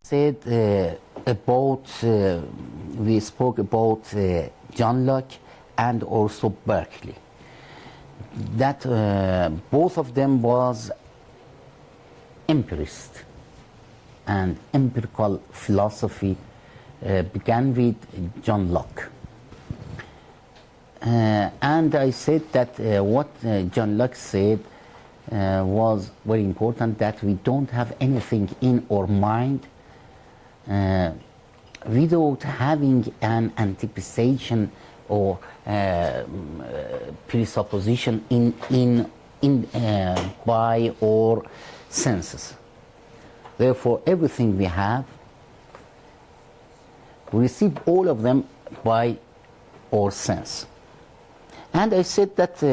Said we spoke about John Locke and also Berkeley. That both of them was empirist, and empirical philosophy began with John Locke. And I said that what John Locke said was very important, that we don't have anything in our mind without having an anticipation or presupposition by our senses. Therefore, everything we have, we receive all of them by our sense. And I said that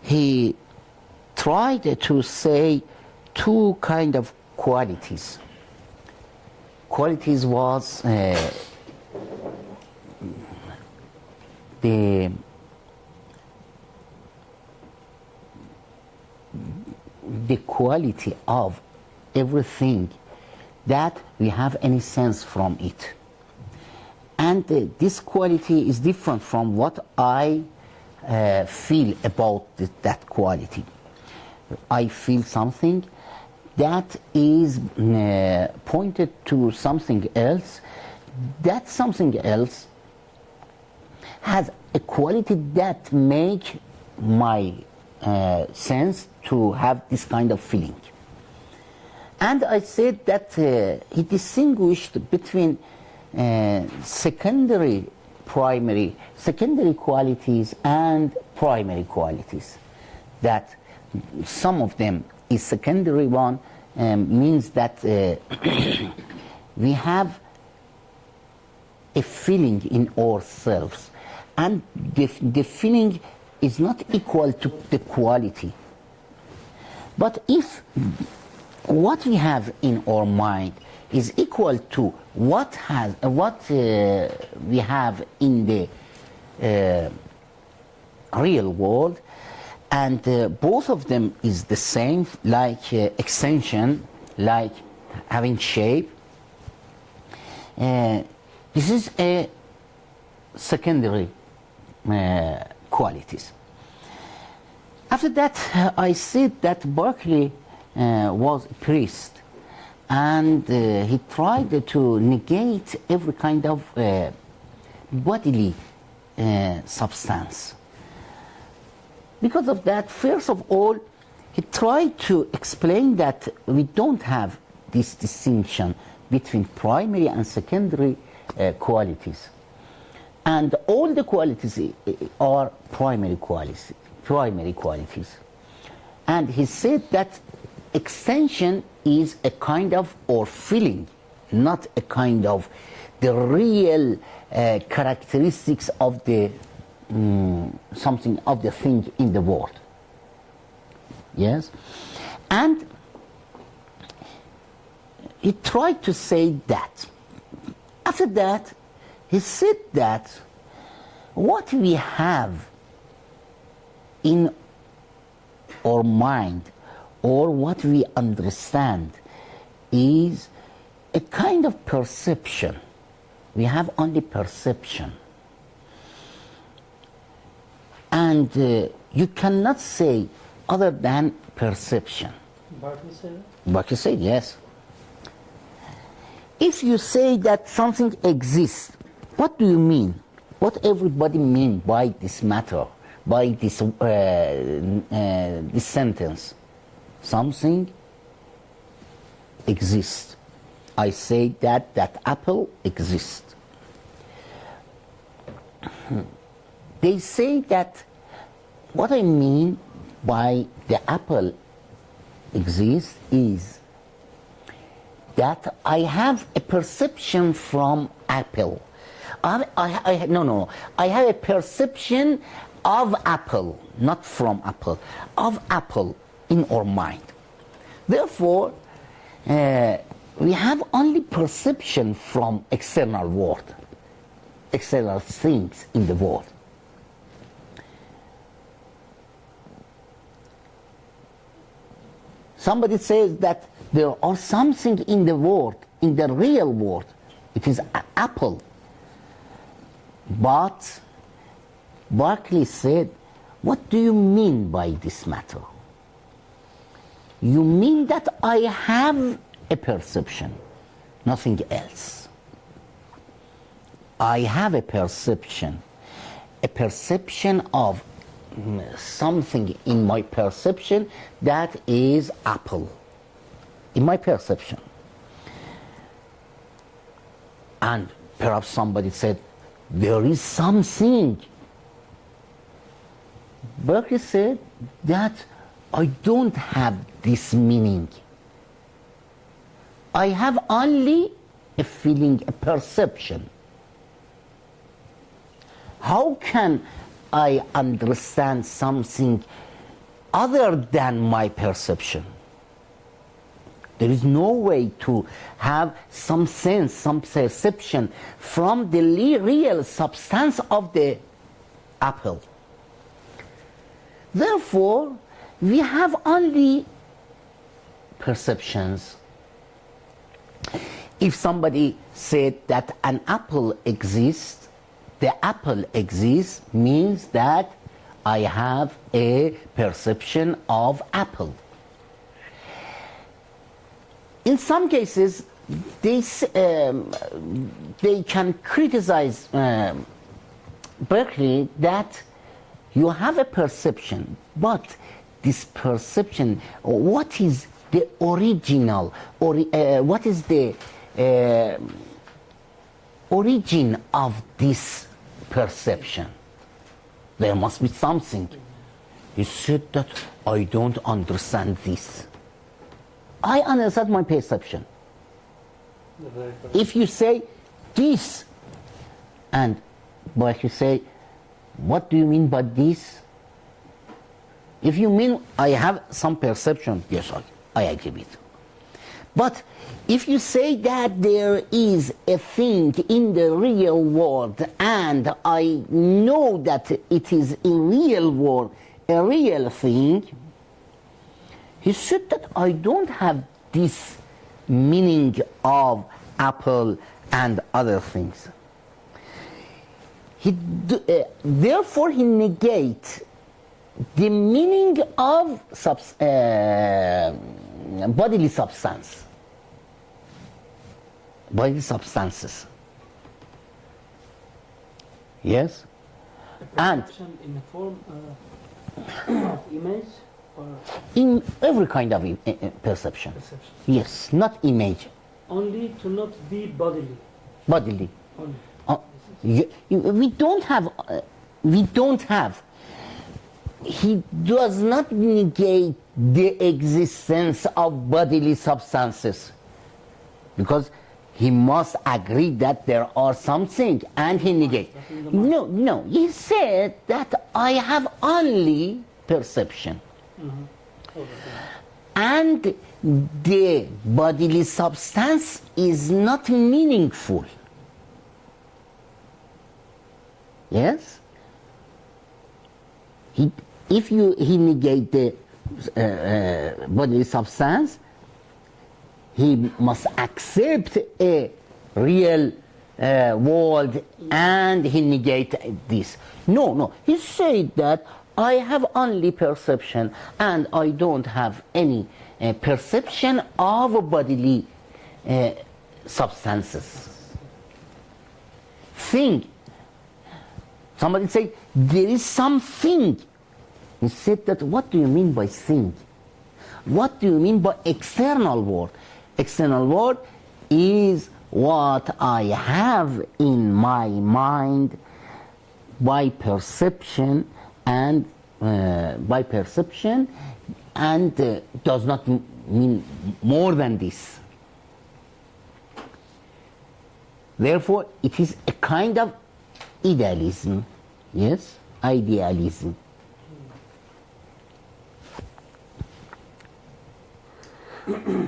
he tried to say two kind of qualities. Qualities was the quality of everything that we have any sense from it. And this quality is different from what I feel about that quality. I feel something that is pointed to something else. That something else has a quality that make my sense to have this kind of feeling. And I said that he distinguished between secondary qualities and primary qualities. That some of them is secondary one means that we have a feeling in ourselves, and the feeling is not equal to the quality. But if what we have in our mind is equal to what we have in the real world, and both of them is the same, like extension, like having shape, this is a secondary qualities. After that, I said that Berkeley was a priest, and he tried to negate every kind of bodily substance. Because of that, first of all, he tried to explain that we don't have this distinction between primary and secondary qualities. And all the qualities are primary qualities. And he said that extension is a kind of or feeling, not a kind of the real characteristics of the something of the thing in the world. Yes? And he tried to say that. After that, he said that what we have in our mind, or what we understand, is a kind of perception. We have only perception. And you cannot say other than perception. Berkeley said, yes. If you say that something exists, what do you mean? What everybody mean by this matter, by this sentence? Something exists. I say that apple exists. They say that what I mean by the apple exists is that I have a perception from apple. I have a perception of apple, not from apple, of apple in our mind. Therefore, we have only perception from external world, external things in the world. Somebody says that there are something in the world, in the real world. It is an apple. But Berkeley said, what do you mean by this matter? You mean that I have a perception, nothing else. I have a perception of something in my perception that is apple, in my perception. And perhaps somebody said, there is something. Berkeley said that I don't have this meaning. I have only a feeling, a perception. How can I understand something other than my perception? There is no way to have some sense, some perception from the real substance of the apple. Therefore, we have only perceptions. If somebody said that an apple exists, the apple exists means that I have a perception of apple. In some cases, they can criticize Berkeley that you have a perception, but this perception, what is the original, or what is the origin of this perception? There must be something. He said that I don't understand this. I understand my perception. If you say this, and but you say, what do you mean by this? If you mean I have some perception, yes, I agree with you. But if you say that there is a thing in the real world and I know that it is in real world a real thing, he said that I don't have this meaning of apple and other things. Therefore, he negates the meaning of bodily substance, bodily substances. Yes, and in the form of image. Or in every kind of perception. Yes, not image. Only to not be bodily. Bodily. Only. We don't have. He does not negate the existence of bodily substances, because he must agree that there are something, and he negates. No. He said that I have only perception. And the bodily substance is not meaningful. Yes? If he negate the bodily substance, he must accept a real world, and he negate this. No. He said that I have only perception, and I don't have any perception of bodily substances. Thing. Somebody say, there is something. He said that, what do you mean by thing? What do you mean by external world? External world is what I have in my mind by perception, and does not mean more than this. Therefore, it is a kind of idealism. Yes, idealism.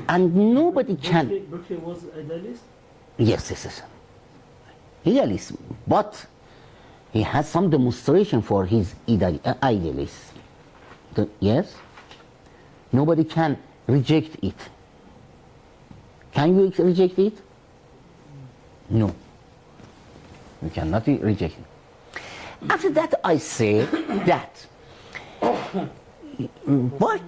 And nobody can. Berkeley was idealist? Yes. Idealism. But he has some demonstration for his idealism. Yes? Nobody can reject it. Can you reject it? No. You cannot reject it. After that, I say that what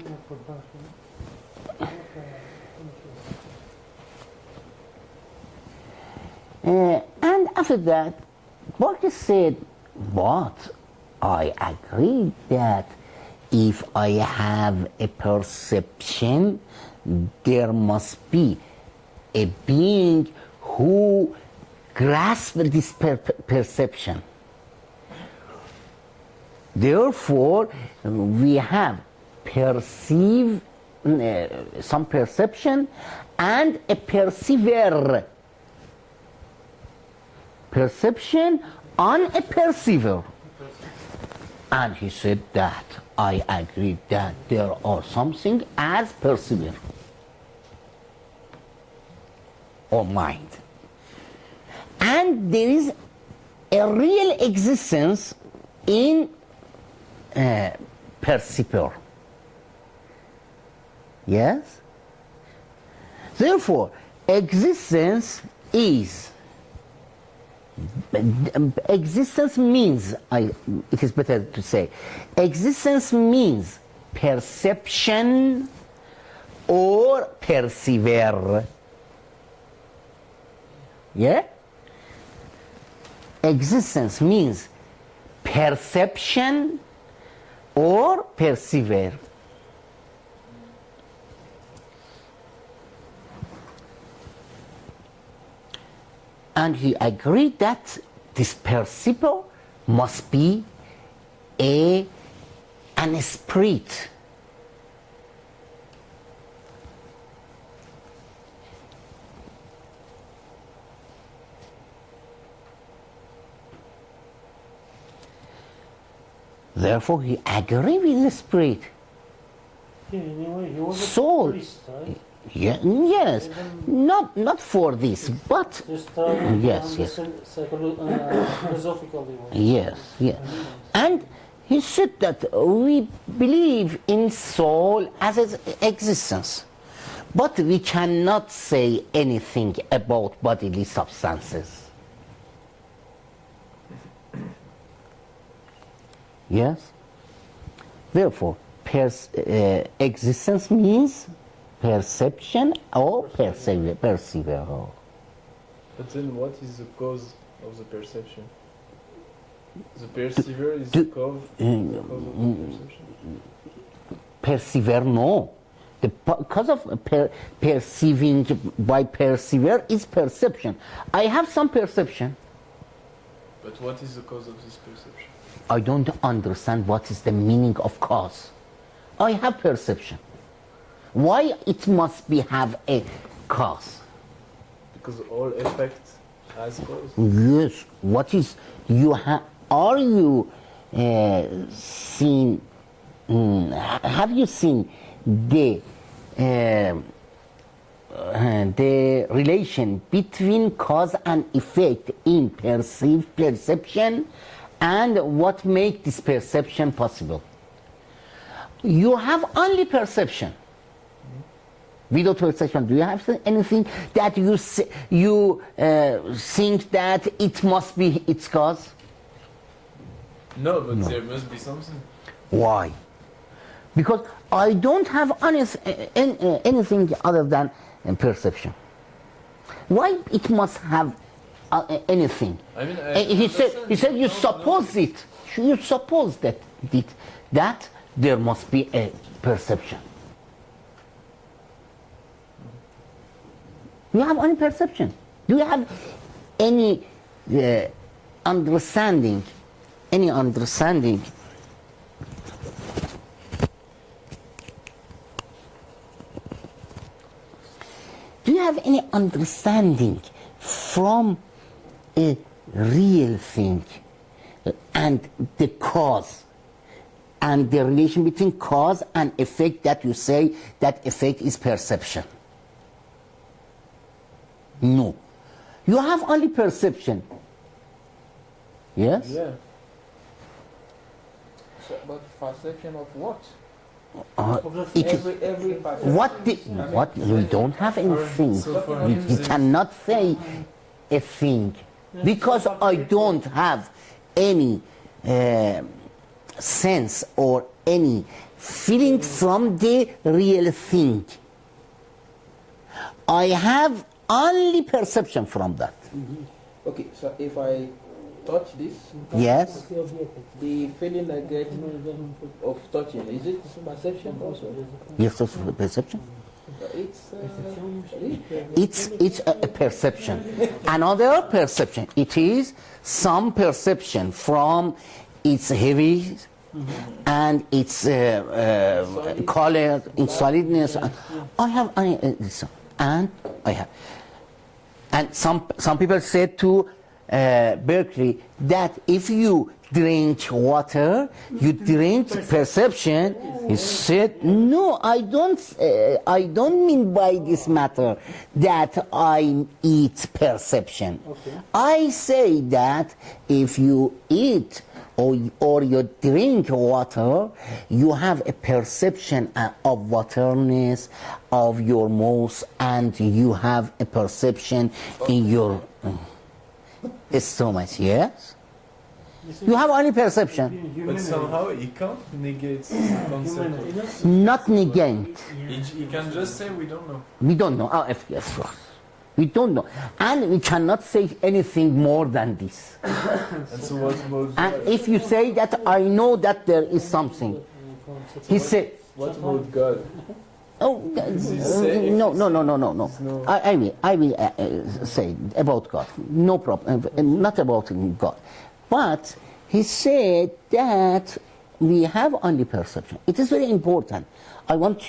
and after that, Barker said, but I agree that if I have a perception, there must be a being who grasps this perception. Therefore, we have some perception and a perceiver. Perception on a perceiver. And he said that I agree that there are something as perceiver or mind. And there is a real existence in perceiver. Yes? Therefore, existence means, it is better to say, existence means perception or perceiver. Yeah? Existence means perception or perceiver. And he agreed that this perceiver must be an spirit. Therefore, he agreed with the spirit. Yeah, anyway, he was Soul. a priest, right? Yeah, yes, not for this, but Just yes. philosophically. Yes, yes. And he said that we believe in soul as its existence, but we cannot say anything about bodily substances. Yes? Therefore, existence means perception or perceiver. But then what is the cause of the perception? The perceiver is the cause of the perception? Perceiver, no. The cause of perceiving by perceiver is perception. I have some perception. But what is the cause of this perception? I don't understand what is the meaning of cause. I have perception. Why it must be have a cause? Because all effect has cause. Yes. What is you have? Are you seen? Have you seen the relation between cause and effect in perception, and what makes this perception possible? You have only perception. Without perception, do you have anything that you think that it must be its cause? No, but there must be something. Why? Because I don't have anything other than perception. Why it must have anything? I mean, he said you suppose it. You suppose that there must be a perception. Do you have any perception? Do you have any understanding? Any understanding? Do you have any understanding from a real thing and the cause and the relation between cause and effect that you say that effect is perception? No. You have only perception. Yes? Yeah. So, but perception of what? It is, Every what we don't have anything. We cannot say a thing because I don't have any sense or any feeling from the real thing. I have only perception from that. Okay, so if I touch this, Yes. the feeling I get of touching, is it perception also? Yes, that's perception. It's It's a perception. Another perception. It is some perception from its heavy and its color, its solidness. I have, and I have. And some people said to Berkeley that if you drink water, you drink perception. He said, no, I don't mean by this matter that I eat perception. Okay. I say that if you eat or you drink water, you have a perception of waterness of your mouth, and you have a perception in your stomach, yes? You have only perception. But somehow he can't negate the concept. Not negate. He can just say we don't know. We don't know. Oh, yes, of course. We don't know. And we cannot say anything more than this. And so what about And if you say that I know that there is something, he said, what about God? oh, no. No. I will say about God. No problem. Not about God. But he said that we have only perception. It is very important. I want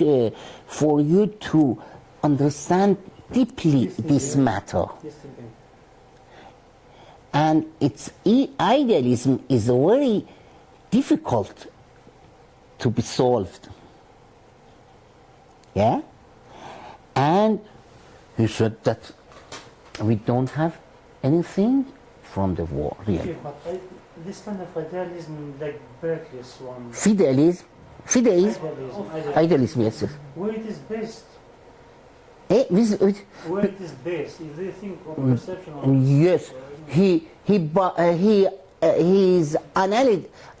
for you to understand deeply this matter. And its idealism is very difficult to be solved. Yeah? And he said that we don't have anything from the war, really. Okay, but this kind of idealism, like Berkeley's one, Fidelism, idealism, yes. where it is based, Eh, where it is based, if they think of perception or yes, he's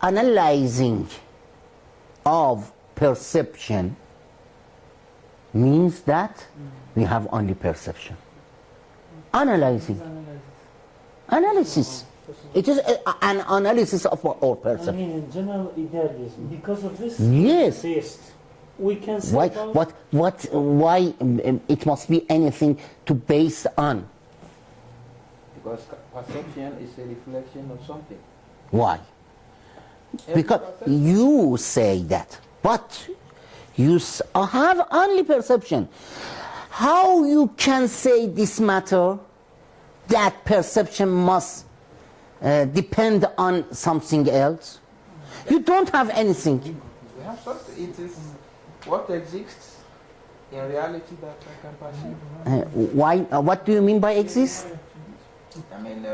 analyzing of perception means that we have only perception. Analyzing. Analysis. It is an analysis of our I perception. mean, in general idealism, because of this, Yes. based, we can say Why it must be anything to base on? because perception is a reflection of something. Why? Because you say that, but you have only perception. How you can say this matter that perception must depend on something else? You don't have anything. We have something. It is what exists in reality that I can perceive. Why? What do you mean by exist? I mean,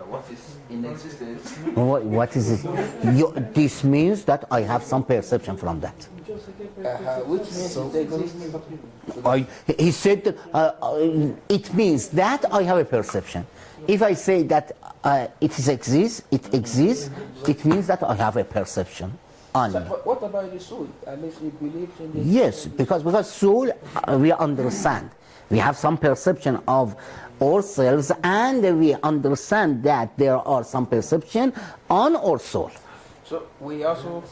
what is in existence. What is it? This means that I have some perception from that. Which means it exists. He said it means that I have a perception. If I say that it exists, it means that I have a perception only. So, what about the soul? Unless we believe in the Yes, because soul, we understand. We have some perception of ourselves, and we understand that there are some perception on our soul. So we also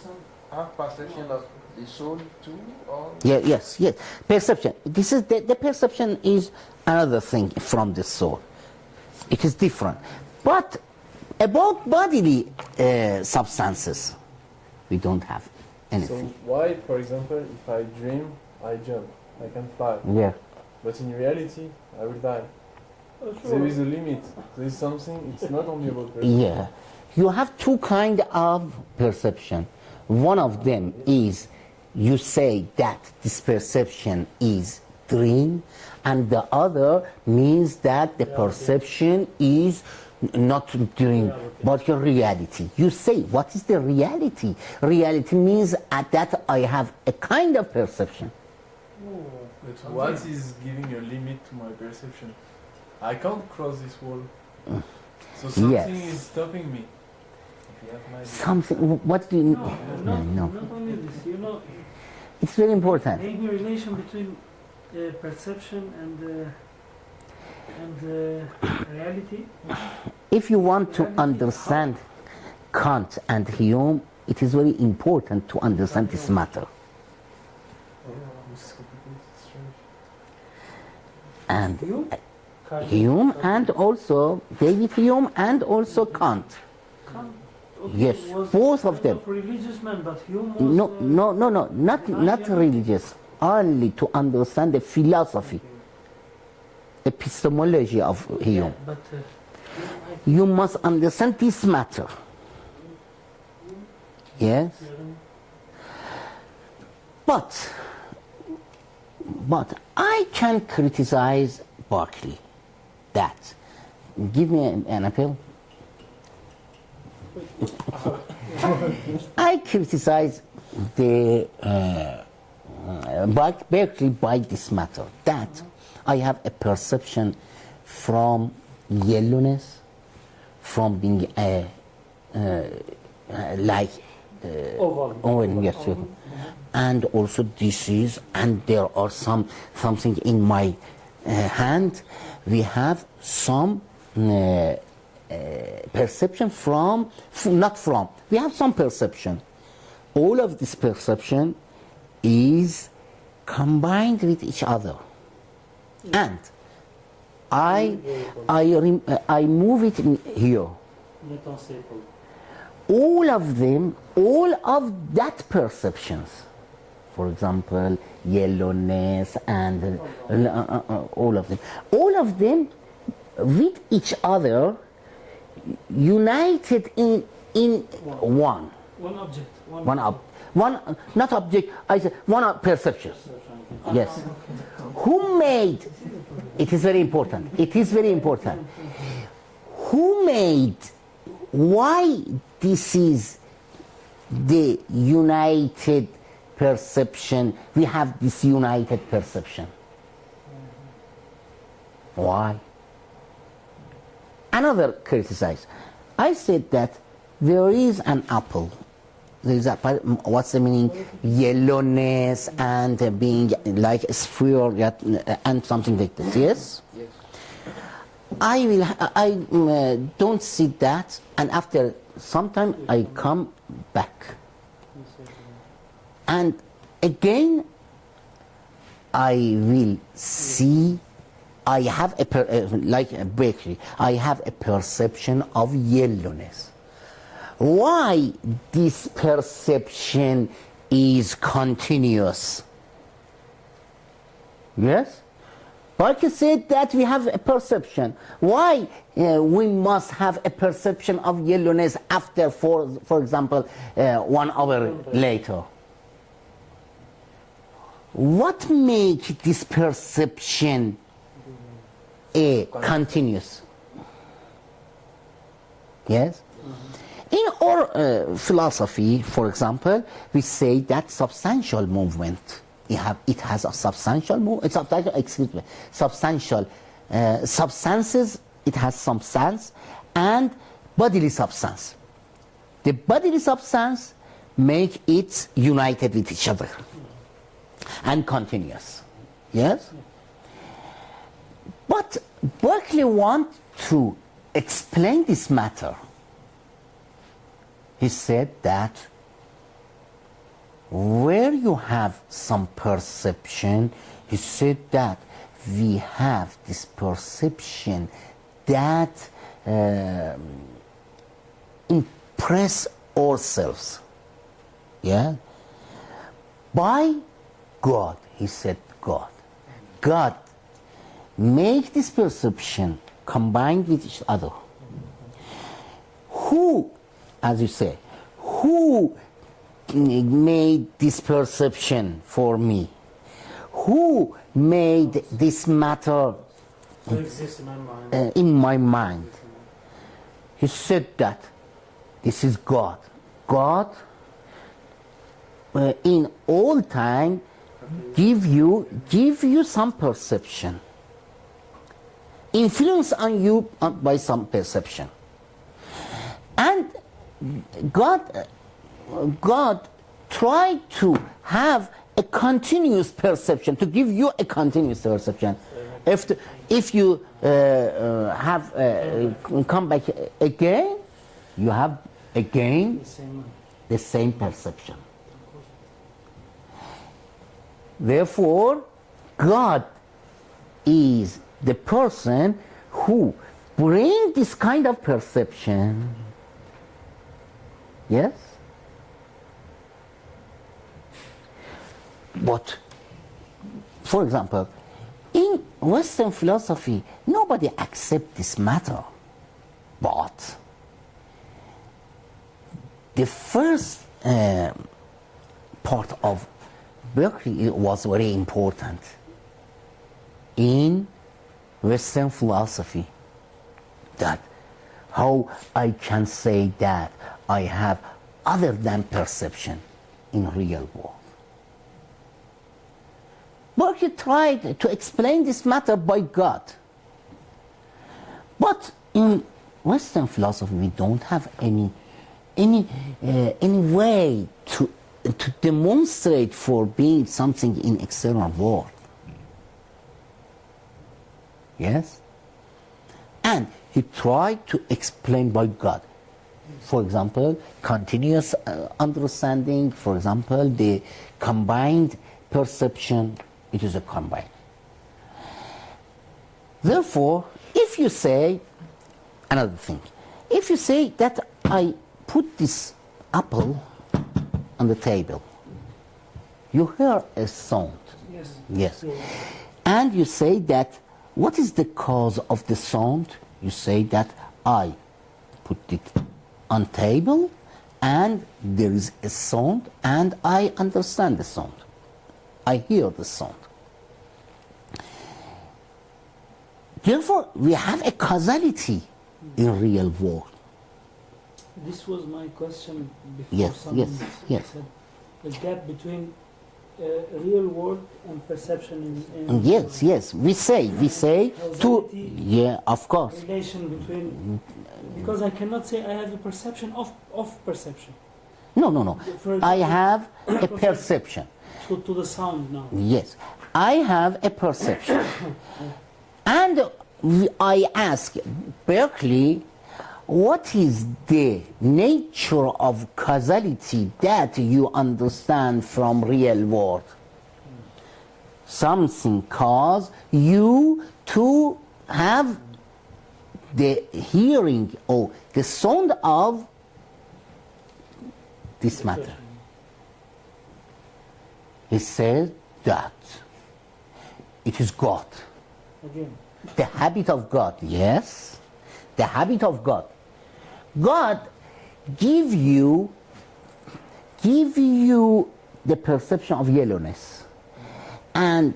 have perception of the soul too, or Yes. Perception. This is the perception is another thing from the soul. It is different. But about bodily substances, we don't have So anything. why, for example, if I dream, I jump, I can fly. Yeah. But in reality, I will die. There is a limit. There is something, it's not only about perception. Yeah. You have two kind of perception. One of them is you say that this perception is dream, and the other means that the perception is not during, but your reality. You say, what is the reality? Reality means that I have a kind of perception. But what is giving a limit to my perception? I can't cross this wall. So something is stopping me. If you have my Something, what do you... No, No. not only this, you know, It's very important. maybe relation between perception and reality. If you want to understand Kant and Hume, it is very important to understand this matter. And Hume and also David Hume and also Kant. Kant, Yes, was both of kind them. Religious man, but Hume was No, not religious. Only to understand the philosophy, epistemology of Hume. but You must understand this matter. Yes? But I can criticize Berkeley. That. Give me an appeal. I criticize the Berkeley by this matter. That I have a perception from yellowness, from being like oval, yes, and also disease, and there are something in my hand. We have some perception from, not from, we have some perception. All of this perception is combined with each other, and I move it in here. All of them, all of that perceptions, for example, yellowness and all of them with each other, united in one. one object. Not object, I say one perception. Yes. Who made, it is very important, who made, why this is the united perception, we have this united perception. Why? Another criticize. I said that there is an apple. There is a, what's the meaning? Yellowness and being like a sphere and something like this. Yes. Yes. I don't see that, and after some time I come back, and again I will see. I have like a bakery. I have a perception of yellowness. Why this perception is continuous? Yes? Barker said that we have a perception. Why we must have a perception of yellowness after, for example, 1 hour later? What makes this perception continuous? Yes? In our philosophy, for example, we say that substantial movement, it has a substantial substantial substances, it has substance, and bodily substance. The bodily substance make it united with each other and continuous. Yes? But Berkeley wants to explain this matter. He said that where you have some perception, he said that we have this perception that impress ourselves, yeah, by God. He said God make this perception combined with each other. Who, as you say, who made this perception for me? Who made this matter To exist in my mind. in my mind? he said that this is God. God in all time give you some perception, influence on you by some perception, and God tried to have a continuous perception, to give you a continuous perception. If you come back again, you have again the same perception. Therefore, God is the person who brings this kind of perception. Yes? But, for example, in Western philosophy, nobody accepts this matter. But the first part of Berkeley was very important in Western philosophy. That how I can say that I have other than perception in real world. Berkeley tried to explain this matter by God. But in Western philosophy, we don't have any way to demonstrate for being something in external world. Yes? And he tried to explain by God. For example, continuous understanding, for example, the combined perception, it is a combined. Therefore, if you say, another thing, if you say that I put this apple on the table, you hear a sound. Yes. Yes. And you say that, what is the cause of the sound? You say that I put it on table and there is a sound and I understand the sound. I hear the sound. Therefore, we have a causality in real world. This was my question before. Yes, someone yes. said the gap between real world and perception in Yes. We say to, causality, yeah, of course. relation between, because I cannot say I have a perception of perception. No. For I example, have a perception. to the sound now. Yes, I have a perception. And I ask Berkeley, what is the nature of causality that you understand from real world? Something cause you to have the hearing or the sound of this matter. He says that it is God. Again. The habit of God, yes. The habit of God. God give you the perception of yellowness and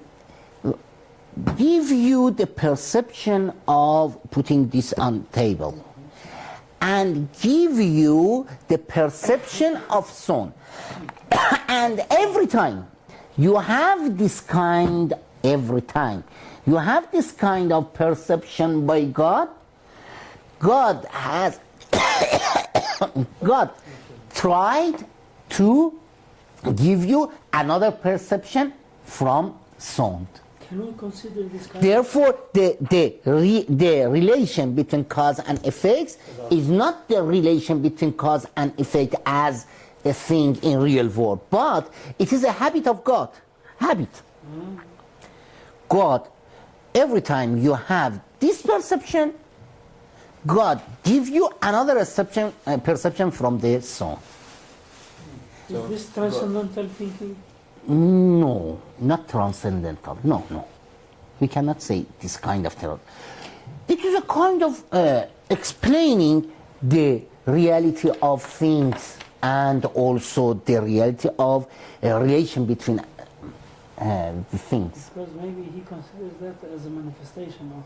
give you the perception of putting this on table and give you the perception of sound. And every time you have this kind, you have this kind of perception by God, God tried to give you another perception from sound. Can we consider this kind Therefore, the relation between cause and effects is not the relation between cause and effect as a thing in real world, but it is a habit of God. Habit. God, every time you have this perception, God gives you another perception from the sound. Is this transcendental thinking? No, not transcendental. No. We cannot say this kind of terror. It is a kind of explaining the reality of things and also the reality of a relation between the things. Because maybe he considers that as a manifestation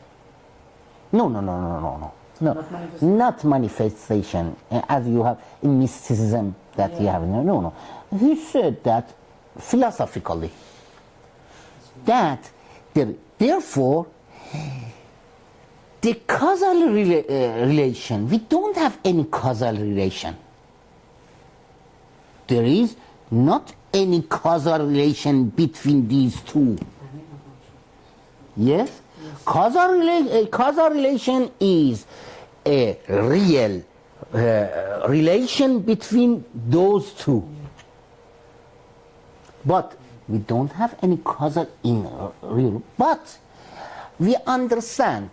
No, no, no, no, no, no. No, Not manifestation. not manifestation as you have in mysticism that you Yeah. have. No, no, no. He said that philosophically, that therefore the causal relation, we don't have any causal relation. There is not any causal relation between these two. Yes? Causal relation is a real relation between those two. But we don't have any causal in real. But we understand.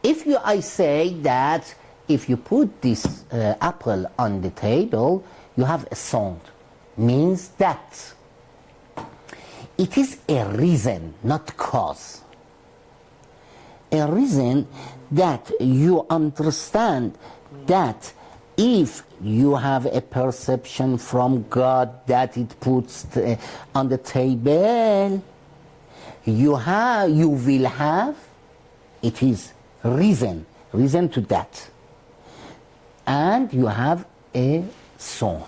I say that if you put this apple on the table, you have a sound. Means that it is a reason, not cause. A reason that you understand that if you have a perception from God that it puts on the table, you will have, it is reason to that. And you have a sound.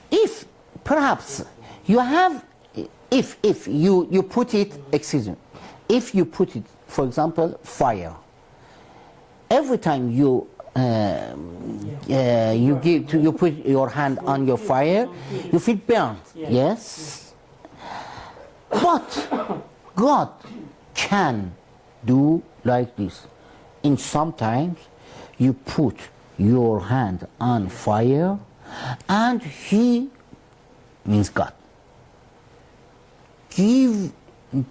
If perhaps you have, if you put it, excuse me, if you put it, for example, fire, every time you put your hand on your fire, you feel burned. Yes? But God can do like this. In sometimes you put your hand on fire and He, means God,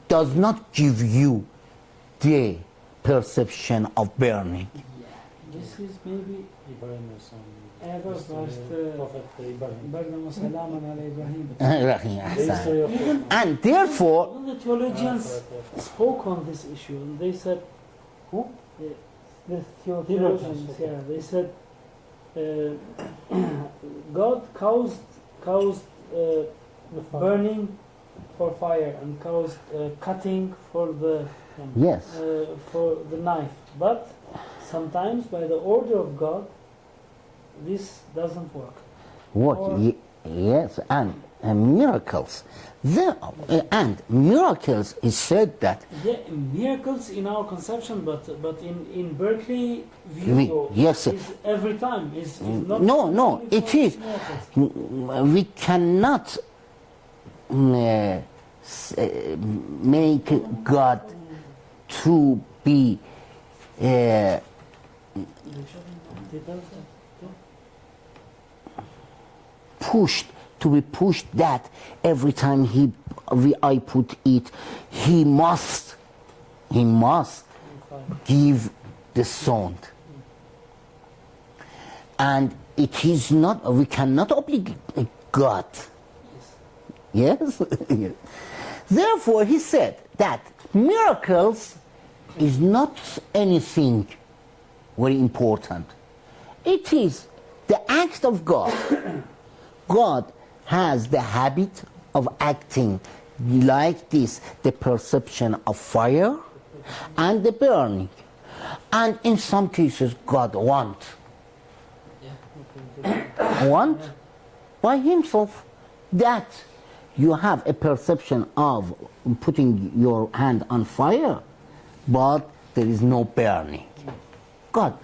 does not give you the perception of burning. This is maybe Ibrahim is ever past Prophet Ibrahim. Barnum Salaman ala Ibrahim. And therefore, All the theologians spoke on this issue, and they said, Who? the theologians, yeah, they said, God caused The fire. burning for fire and caused cutting for the yes, knife, but sometimes by the order of God, this doesn't work. Or- yes, and miracles. And miracles is said that Yeah, miracles in our conception, but in Berkeley view, yes. is every time is not. No, it is. miracles. We cannot make God to be pushed that every time I put it, he must give the sound. And it is not, we cannot obligate God. Yes? Therefore, he said that miracles is not anything very important. It is the act of God. God has the habit of acting like this, the perception of fire and the burning. And in some cases, God want by himself that you have a perception of putting your hand on fire, but there is no burning. God.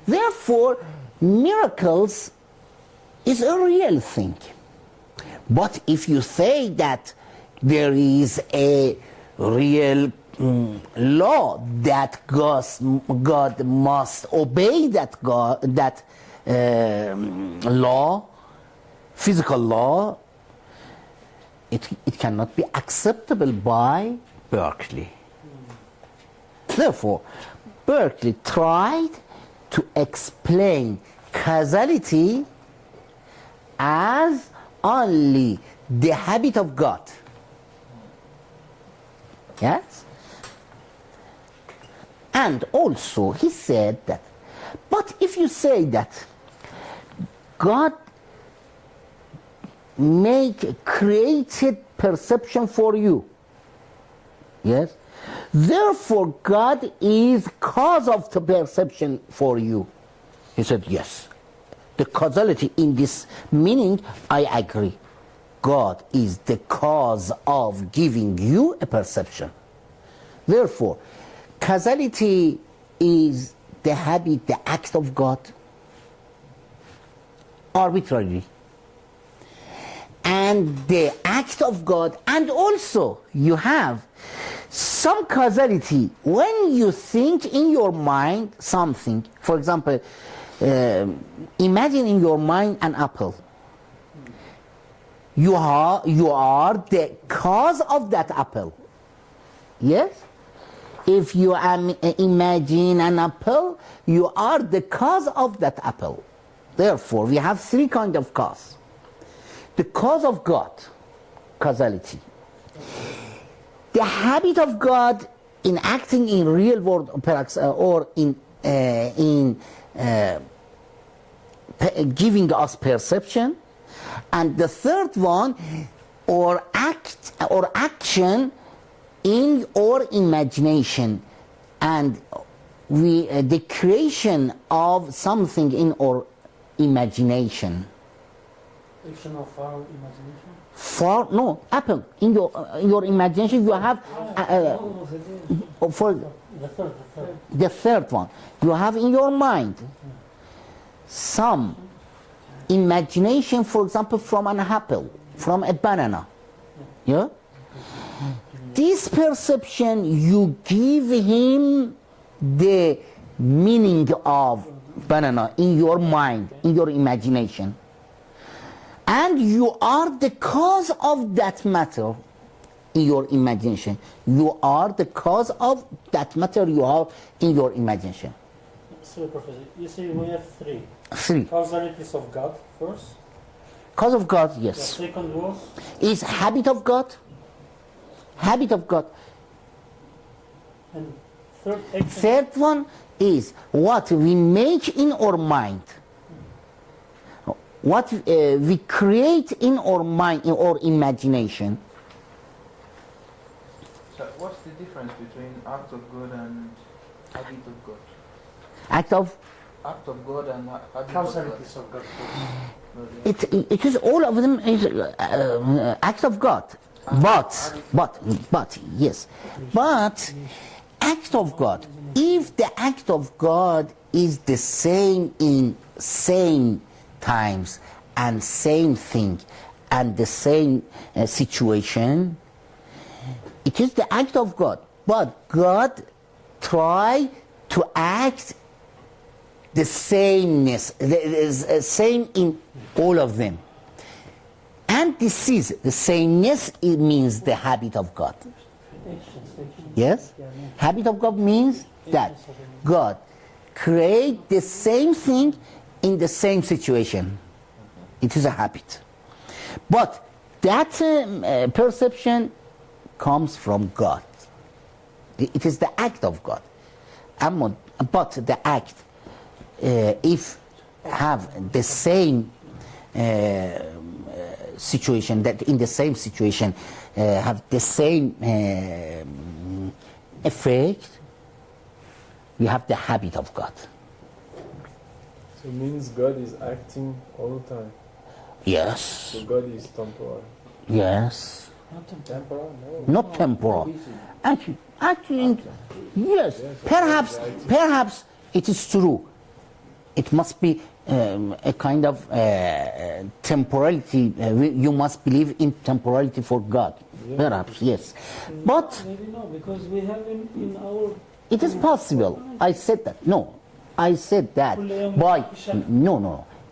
Therefore, miracles is a real thing. But if you say that there is a real law that God must obey that law, physical law, it cannot be acceptable by Berkeley. Therefore, Berkeley tried to explain causality as only the habit of God. Yes? And also he said that, but if you say that God created perception for you, yes, Therefore, God is cause of the perception for you. He said, yes. The causality in this meaning, I agree. God is the cause of giving you a perception. Therefore, causality is the habit, the act of God, arbitrarily. And the act of God, and also you have some causality when you think in your mind something. For example, imagine in your mind an apple. You are the cause of that apple. Yes? If you imagine an apple, you are the cause of that apple. Therefore, we have three kinds of cause. The cause of God, causality. The habit of God in acting in real world or in giving us perception. And the third one, or action in our imagination, and the creation of something in our imagination. Action of our imagination. Apple in your imagination you have for the third one you have in your mind some imagination, for example, from an apple, from a banana. Yeah? This perception, you give him the meaning of banana in your mind, in your imagination. And you are the cause of that matter in your imagination. You are the cause of that matter you have in your imagination. So, Professor, you see we have three. Three. Causalities of God first. Cause of God, The yes. second was Is habit of God. Habit of God. and third action. Third one is what we make in our mind. What we create in our mind, in our imagination. So what's the difference between act of God and habit of God? Act of Act of God and habit of God. Causalities of God first. it is all of them is act of God. But yes, but act of God. If the act of God is the same in same times and same thing and the same situation, it is the act of God. But God try to act the sameness, the same in all of them. And this is the sameness, it means the habit of God. Yes? Habit of God means that God create the same thing in the same situation. It is a habit. But that perception comes from God. It is the act of God. But the act, if have the same situation, that in the same situation have the same effect, we have the habit of God. So it means God is acting all the time. Yes. So God is temporal. Yes. Not Temporal? No. Not temporal. Actually, yes. Perhaps it is true. It must be a kind of temporality. You must believe in temporality for God. Yeah. Perhaps, yes. But Maybe no, because we have in our it is possible. I said that. No. I said that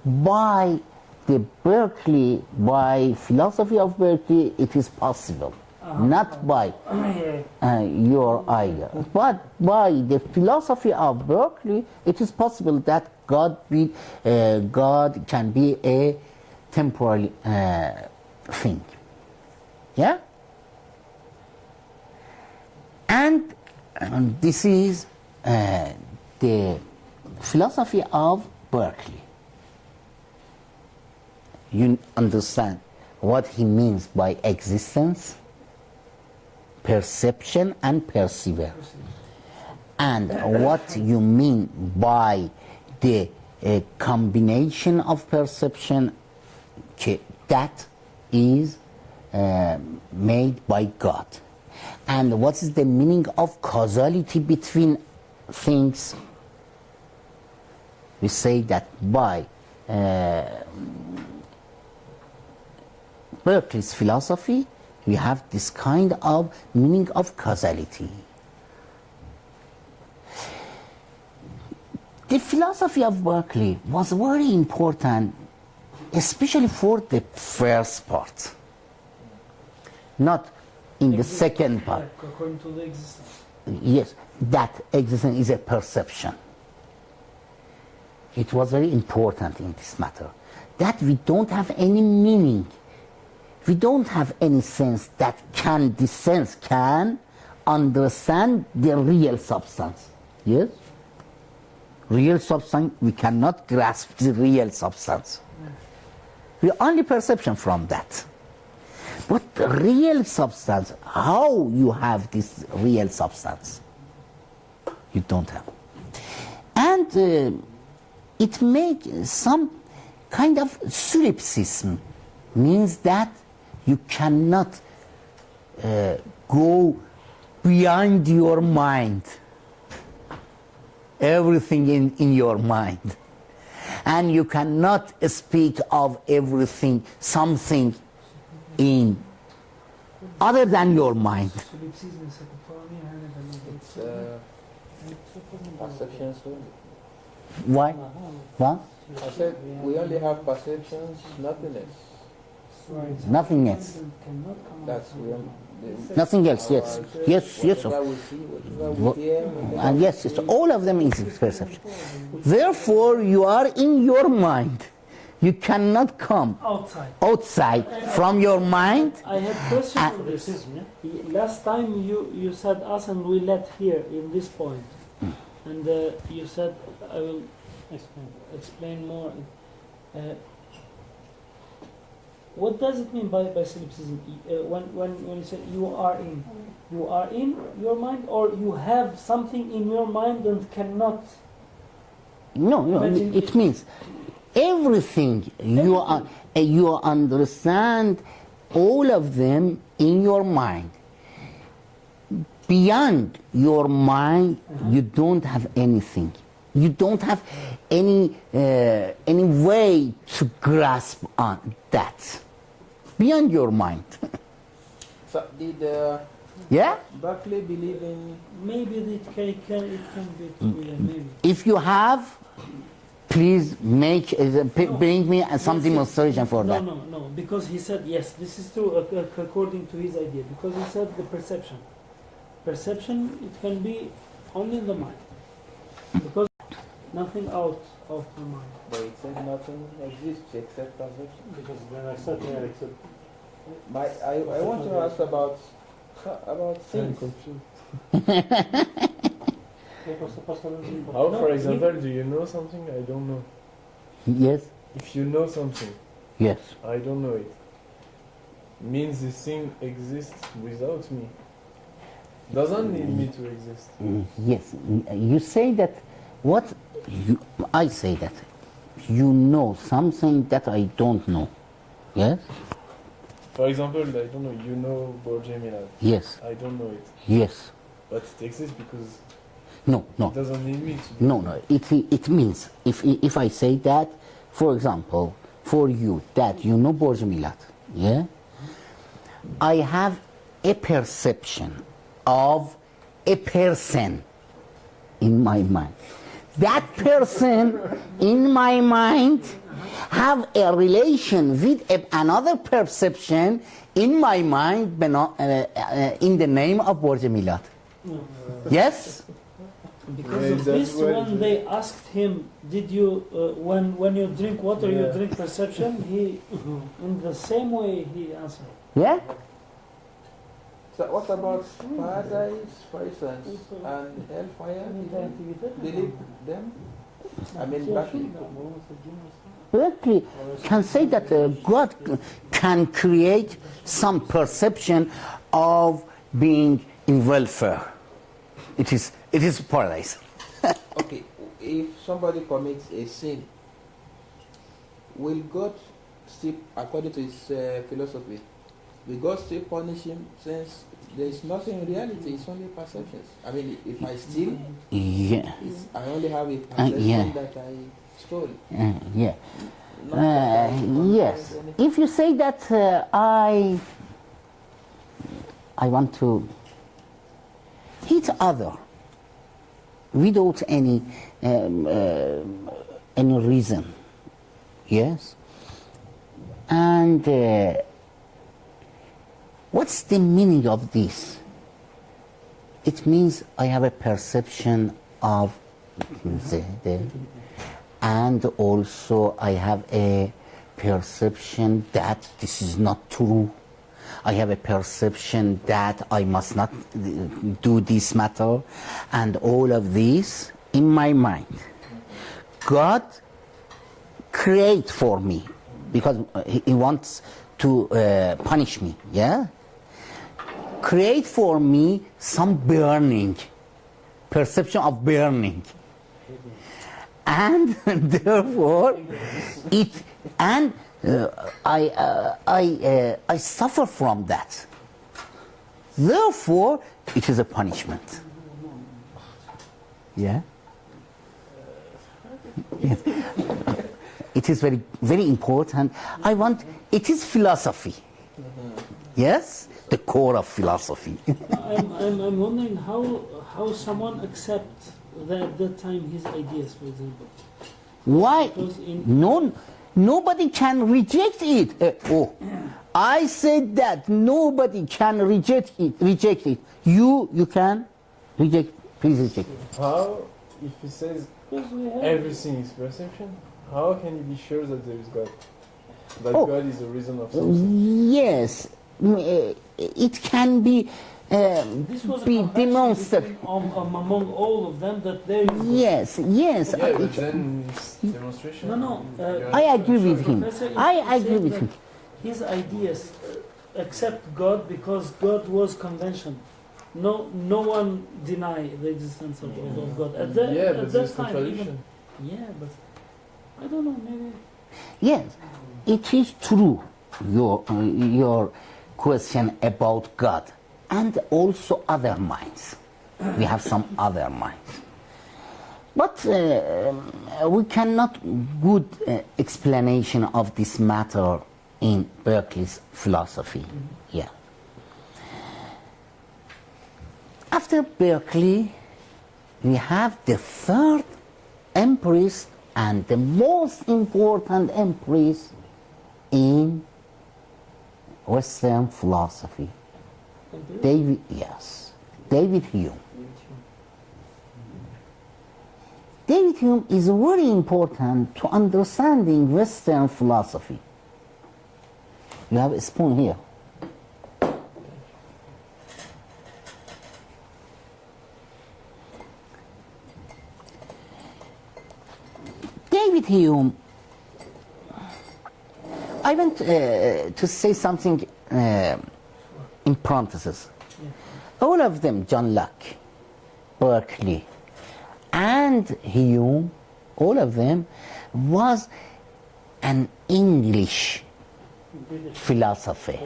by the Berkeley, by philosophy of Berkeley, it is possible. Not by your idea, but by the philosophy of Berkeley, it is possible that God can be a temporal thing. Yeah? And this is the philosophy of Berkeley. You understand what he means by existence, perception and perceiver. And what you mean by the combination of perception, that is made by God. And what is the meaning of causality between things? We say that by Berkeley's philosophy, we have this kind of meaning of causality. The philosophy of Berkeley was very important, especially for the first part, not in the second part. According to the existence. Yes, that existence is a perception. It was very important in this matter, that we don't have any meaning. We don't have any sense that this sense can understand the real substance. Yes? Real substance, we cannot grasp the real substance. We only perception from that. But the real substance, how you have this real substance? You don't have. And it makes some kind of solipsism, means that you cannot go beyond your mind. Everything in your mind. And you cannot speak of everything, something in other than your mind. It's perceptions. Why? What? I said we only have perceptions, nothingness. Nothing else. That's we only. Nothing else, yes. Yes, yes. Whatever we see, whatever we hear, And yes, yes, all of them is perception. Therefore, you are in your mind. You cannot come outside from your mind. I have a question on this. Last time you said us and we let here in this point. And you said, I will explain more. What does it mean by solipsism? When you say you are in your mind, or you have something in your mind and cannot? No, it means everything you understand, all of them in your mind. Beyond your mind, you don't have anything. You don't have any way to grasp on that. Beyond your mind. So did Yeah? Berkeley believe in? Maybe it can be maybe. If you have, please bring me some demonstration for that. No, because he said yes, this is true according to his idea. Because he said the perception. Perception, it can be only in the mind. Because nothing out of the mind. But it said nothing exists except perception. Because then I said, yeah, except I want to ask about things. How, for example, do you know something I don't know? Yes? If you know something, Yes. I don't know it, means this thing exists without me. Doesn't need me to exist. Yes. You say that I say that you know something that I don't know. Yes? For example, I don't know, you know Borje Milad. Yes. I don't know it. Yes. But it exists because No. it doesn't need me to. No. It means if I say that, for example, for you that you know Borje Milad, yeah, I have a perception of a person in my mind. That person in my mind have a relation with another perception in my mind in the name of Borje Milad. Yes? Because Yeah, of that's this, why- when they asked him, did you, when you drink water, you Yeah. drink perception, he, in the same way, he answered. Yeah? So what about paradise, for instance, and hellfire? Believe them? I mean, Berkeley. Berkeley can say that God can create some perception of being in welfare. It is paradise. Okay, if somebody commits a sin, will God still, according to his philosophy, will God still punish him since there is nothing in reality, it's only perceptions? I mean, if I steal, Yeah. I only have a perception yeah. that I stole. Yeah. Not that I Yes. anything. If you say that I want to hit other without any reason, yes. And what's the meaning of this? It means I have a perception of and also I have a perception that this is not true. I have a perception that I must not do this matter, and all of this in my mind. God create for me because he wants to punish me, yeah? Create for me some burning, perception of burning. And therefore, I suffer from that. Therefore, it is a punishment. Yeah. Yes. It is very, very important. It is philosophy. Yes, the core of philosophy. I'm wondering how someone accepts at that time his ideas, for example. Why? Because Nobody can reject it. I said that nobody can reject it. You can reject. Please reject it. How, if he says everything is perception, how can you be sure that there is God? That God is the reason of something? Yes, it can be. this was Be a demonstrated. among all of them that there is. Yes. Yeah, but then it's demonstration. No. I agree with him. Professor, I he agree said with that him. His ideas accept God because God was convention. No one deny the existence of God. At that, Yeah, at but that there's time, contradiction. yeah, but I don't know. Maybe Yes, it is true. Your question about God and also other minds. We have some other minds, but we cannot good explanation of this matter in Berkeley's philosophy. Yeah. After Berkeley, we have the third empirist and the most important empirist in Western philosophy. David Hume. David Hume is very important to understanding Western philosophy. You have a spoon here. David Hume, I want to say something in parentheses. All of them, John Locke, Berkeley, and Hume, all of them was an English philosopher,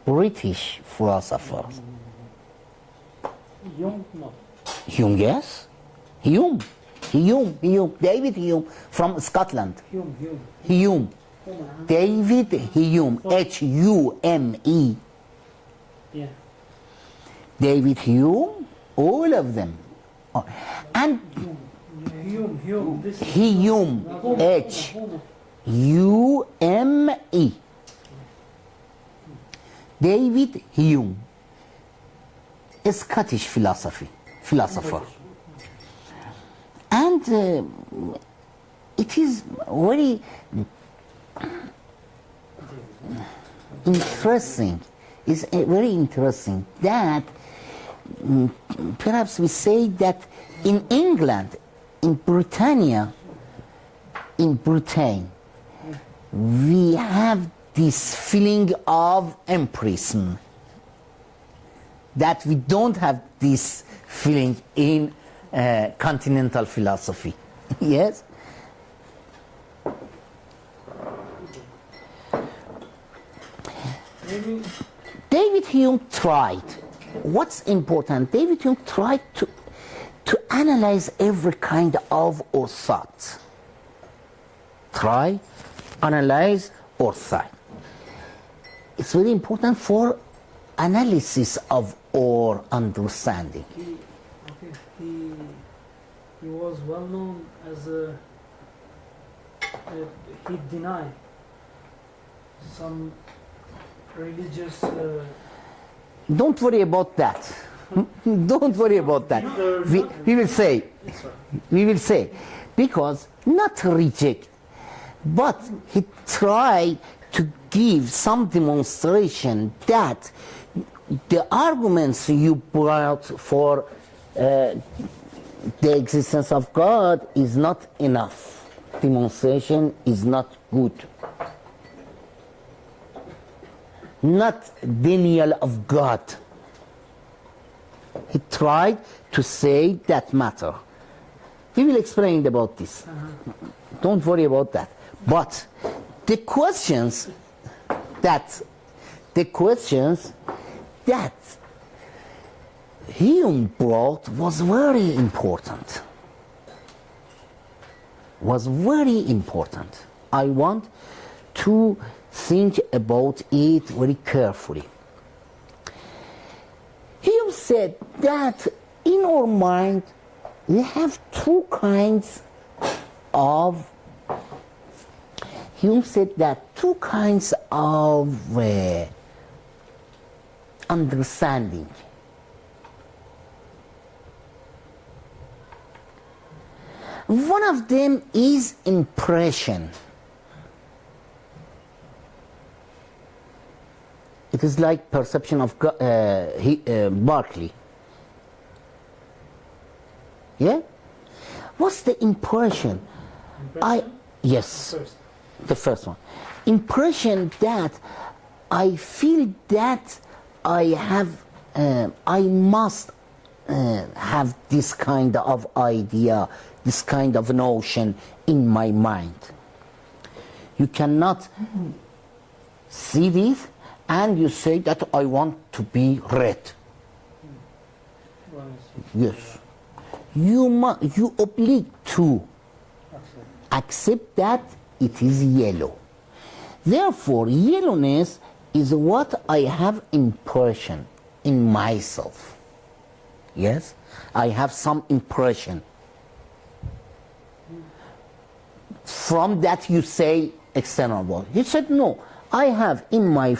British philosopher. Young, no. Hume, yes? Hume, David Hume from Scotland. Hume. David Hume, Hume. Yeah. David Hume, all of them. And Hume. This is Hume, Hume. David Hume, a Scottish philosopher. And it is very interesting. It's very interesting that perhaps we say that in England, in Britannia, in Britain, we have this feeling of empirism. that we don't have this feeling in continental philosophy. Yes? Maybe David Hume tried. What's important? David Hume tried to analyze every kind of or thought. Try, analyze, or thought. It's very important for analysis of or understanding. he was well known as he denied some religious. Don't worry about that. Don't worry about that. We will say, because not reject, but he tried to give some demonstration that the arguments you brought for the existence of God is not enough. Demonstration is not good. Not denial of God. He tried to say that matter. We will explain about this. Don't worry about that. But the questions that Hume brought was very important. Was very important. I want to think about it very carefully. Hume said that in our mind we have two kinds of understanding. One of them is impression. It is like perception of Berkeley. Yeah? What's the impression? Yes, the first one. Impression that I feel that I must have this kind of idea, this kind of notion in my mind. You cannot see this and you say that I want to be red. Yes. You oblige to accept that it is yellow. Therefore, yellowness is what I have impression in myself. Yes? I have some impression. From that you say external world. He said no. I have in my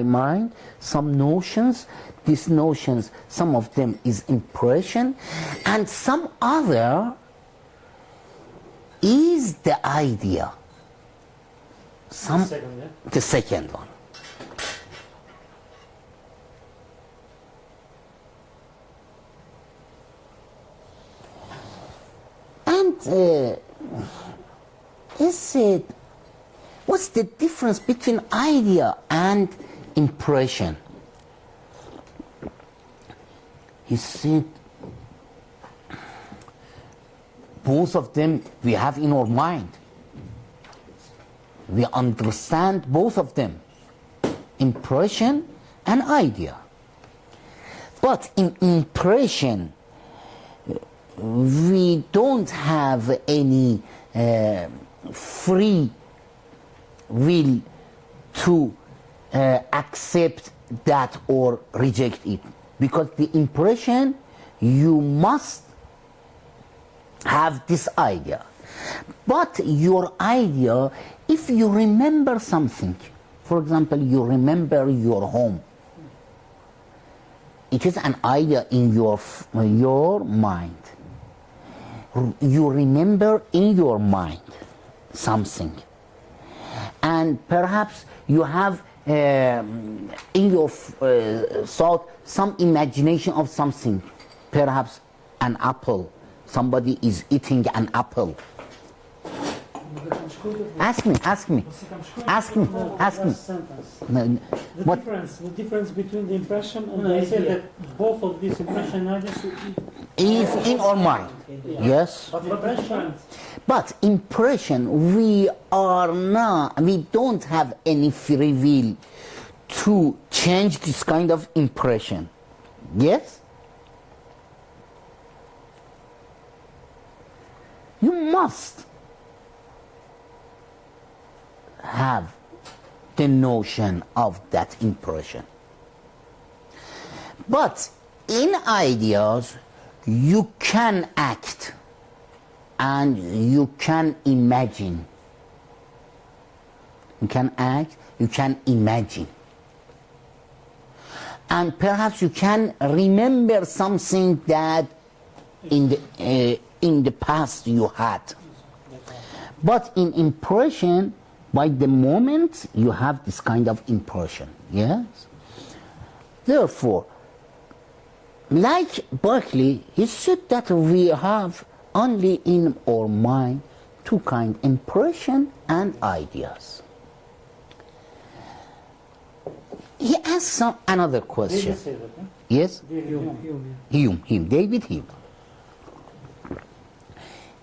mind some notions. These notions, some of them is impression, and some other is the idea. The second one. And what's the difference between idea and impression? He said, both of them we have in our mind. We understand both of them, impression and idea. But in impression, we don't have any free will to accept that or reject it. Because the impression, you must have this idea. But your idea, if you remember something, for example, you remember your home, it is an idea in your mind. You remember in your mind something. And perhaps you have in your thought some imagination of something. Perhaps an apple. Somebody is eating an apple. Ask me. Ask me. Ask me. Ask me. Sentence. No, what The difference between the impression and No, the I said idea. that both of these impression ideas is in our mind? Yes. But impression, But impression, we don't have any free will to change this kind of impression. Yes? You must have the notion of that impression. But in ideas, you can act and you can imagine. You can act, you can imagine. And perhaps you can remember something that in the past you had. But in impression, by the moment you have this kind of impression, yes? Therefore, like Berkeley, he said that we have only in our mind two kinds, impression and ideas. He asked another question. David said that, huh? Yes? David Hume.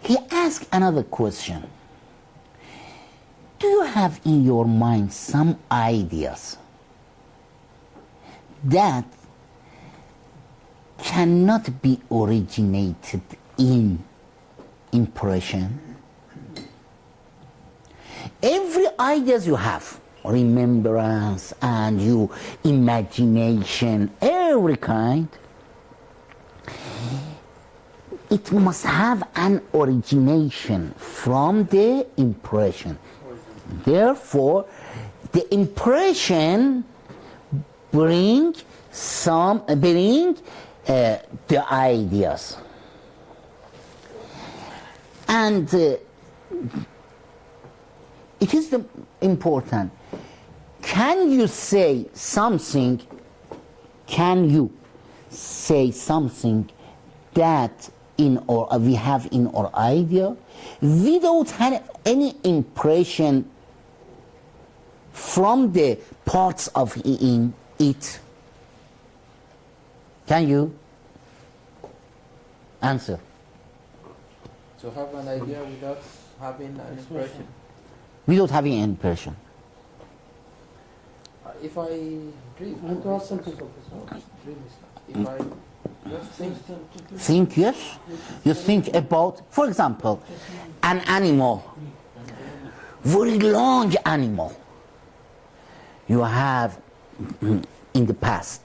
He asked another question. Do you have in your mind some ideas that cannot be originated in impression? Every ideas you have, remembrance and you imagination, every kind, it must have an origination from the impression. Therefore, the impression bring the ideas. And it is important. Can you say something that we have in our idea without having any impression from the parts of in it? Can you answer? To have an idea without having an impression. Without having an impression. If I dream, And to ask something of this. if I just Think, yes. You think about, for example, an animal, very long animal. You have in the past,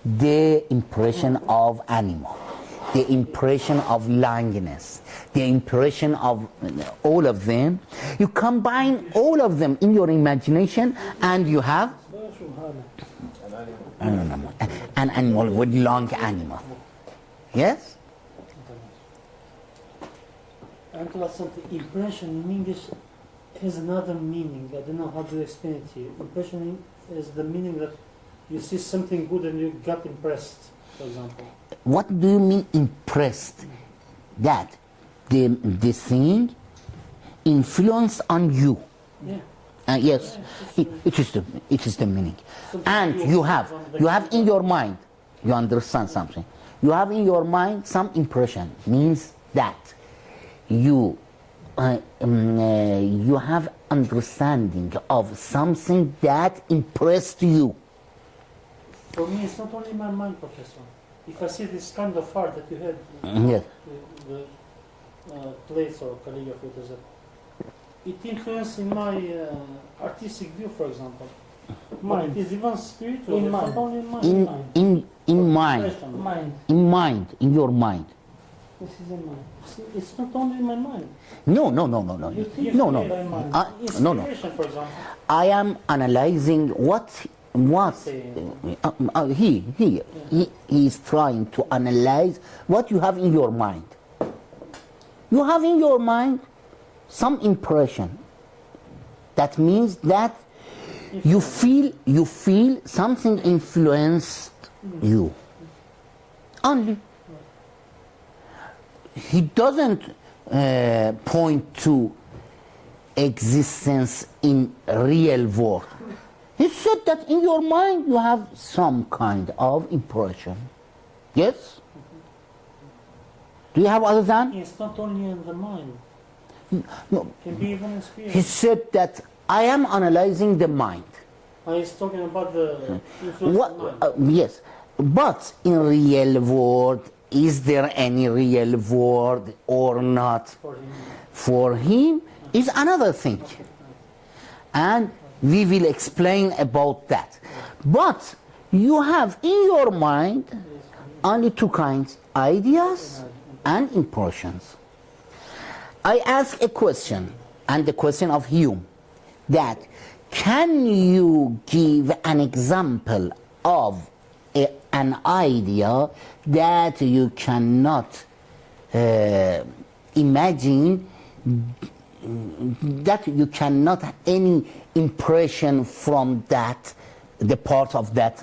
the impression of animal, the impression of longness, the impression of all of them. You combine all of them in your imagination and you have an animal with long animal. Yes? And to ask something, impression in English has another meaning. I don't know how to explain it to you. Impression is the meaning that you see something good and you got impressed, for example. What do you mean impressed? That the thing influence on you. Yeah. Yes, it is the meaning. And you have in your mind, you understand something. You have in your mind some impression, means that you have understanding of something that impressed you. For me, it's not only my mind, Professor. If I see this kind of art that you had, Yes. the plates or calligraphy, it influences my artistic view, for example. Mind. It is even spiritual. In It's mind. not only in mind. In mind, Impression. mind. in your mind. This is in mind. It's not only in my mind. No. You think No. by mind. No. Inspiration, for example. I am analyzing what he is trying to analyze what you have in your mind. You have in your mind some impression. That means that you feel something influenced you. Only. He doesn't point to existence in real world. He said that in your mind you have some kind of impression. Yes? Do you have other than? It's not only in the mind. No. It can be even in spirit. He said that I am analyzing the mind. He's talking about the influence of the mind. Yes, but in real world, is there any real world or not? For him. For him is another thing, and we will explain about that. But you have in your mind only two kinds: ideas and impressions. I ask a question, and the question of Hume, that can you give an example of an idea that you cannot imagine, that you cannot have any impression from that, the part of that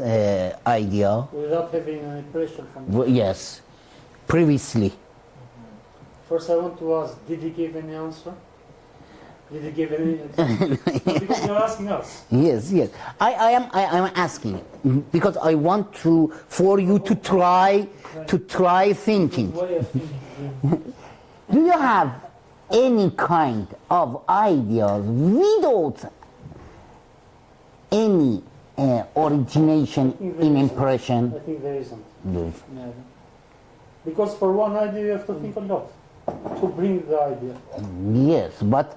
idea? Without having an impression from it. Yes, previously. First I want to ask, did he give any answer? Did he give any because you're asking us. Yes, yes. I am asking because I want for you to try thinking. Way of thinking. Do you have any kind of ideas without any origination in impression? I think there isn't. Yes. No. Because for one idea you have to think a lot to bring the idea. Yes, but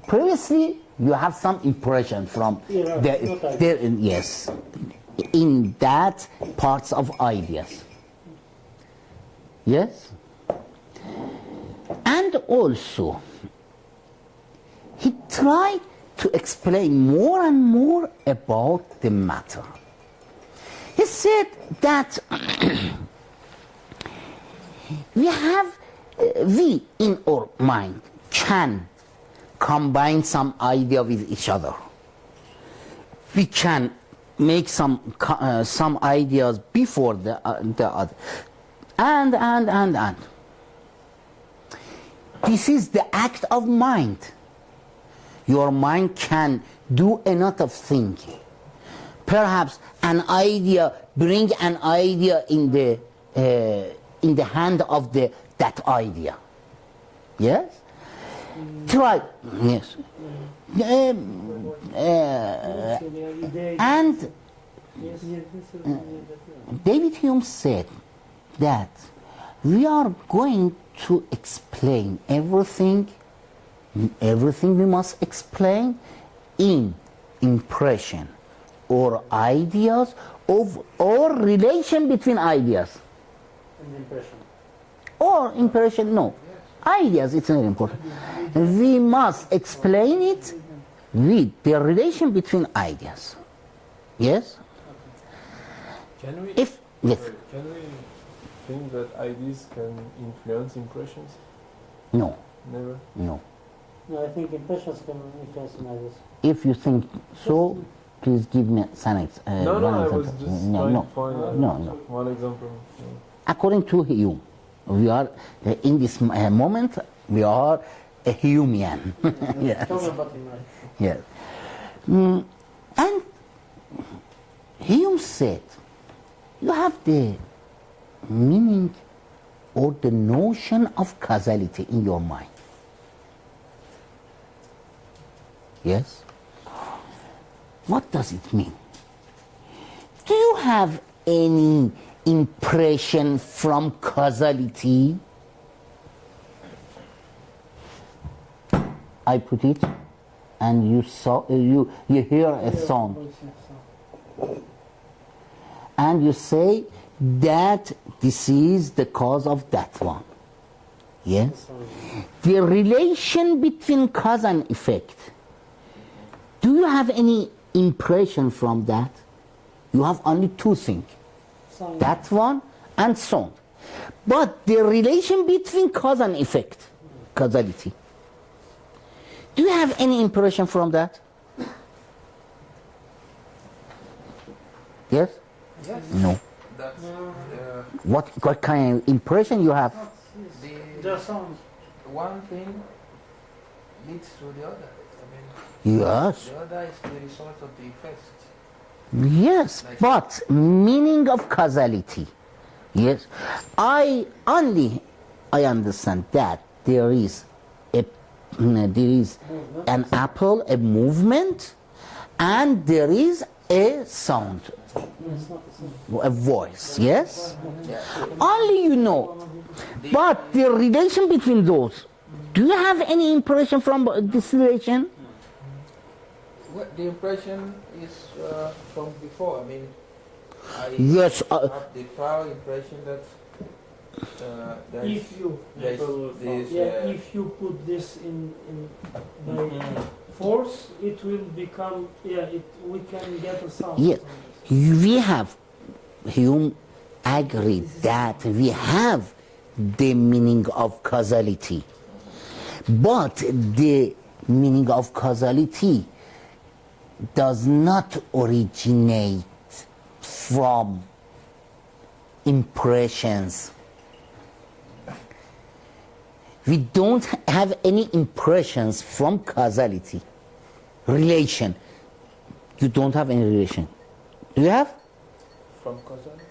previously you have some impression from yes, in that parts of ideas. Yes, and also he tried to explain more and more about the matter. He said that we in our mind can combine some idea with each other. We can make some ideas before the other, and. This is the act of mind. Your mind can do a lot of thinking. Perhaps an idea, bring an idea in the hand of that idea. Yes? Try. Yes. And David Hume said that we are going to explain everything we must explain in impression or ideas or relation between ideas. And impression. Or impression, no. Ideas, it's not important. We must explain it with the relation between ideas. Yes? Can we? If yes. Can we think that ideas can influence impressions? No. Never. No. No, I think impressions can influence ideas. If you think so, please give me some No, one I example. was just No, trying no. to find No. one example. According to Hume, we are in this moment we are a Humean. Yes. Talking about him, right? Yes. And Hume said, you have the meaning or the notion of causality in your mind. Yes? What does it mean? Do you have any impression from causality? I put it, and you hear a sound, and you say that this is the cause of that one. Yes? The relation between cause and effect. Do you have any impression from that? You have only two things. Sound. That one and sound. But the relation between cause and effect, causality. Do you have any impression from that? Yes? Yes. No. That's What kind of impression you have? There are sounds. one thing leads to the other. I mean, Yes. the other is the result of the first. Yes, but meaning of causality. Yes, I understand that there is an apple, a movement, and there is a sound, a voice. Yes, only you know. But the relation between those, do you have any impression from this relation? Well, the impression is from before. I mean, I Yes. have the prior impression that If you if you put this in by force, it will become we can get a sound. Yes, from this. we have. Hume agreed that we have the meaning of causality, but the meaning of causality does not originate from impressions. We don't have any impressions from causality. Relation. You don't have any relation. You have? from causality.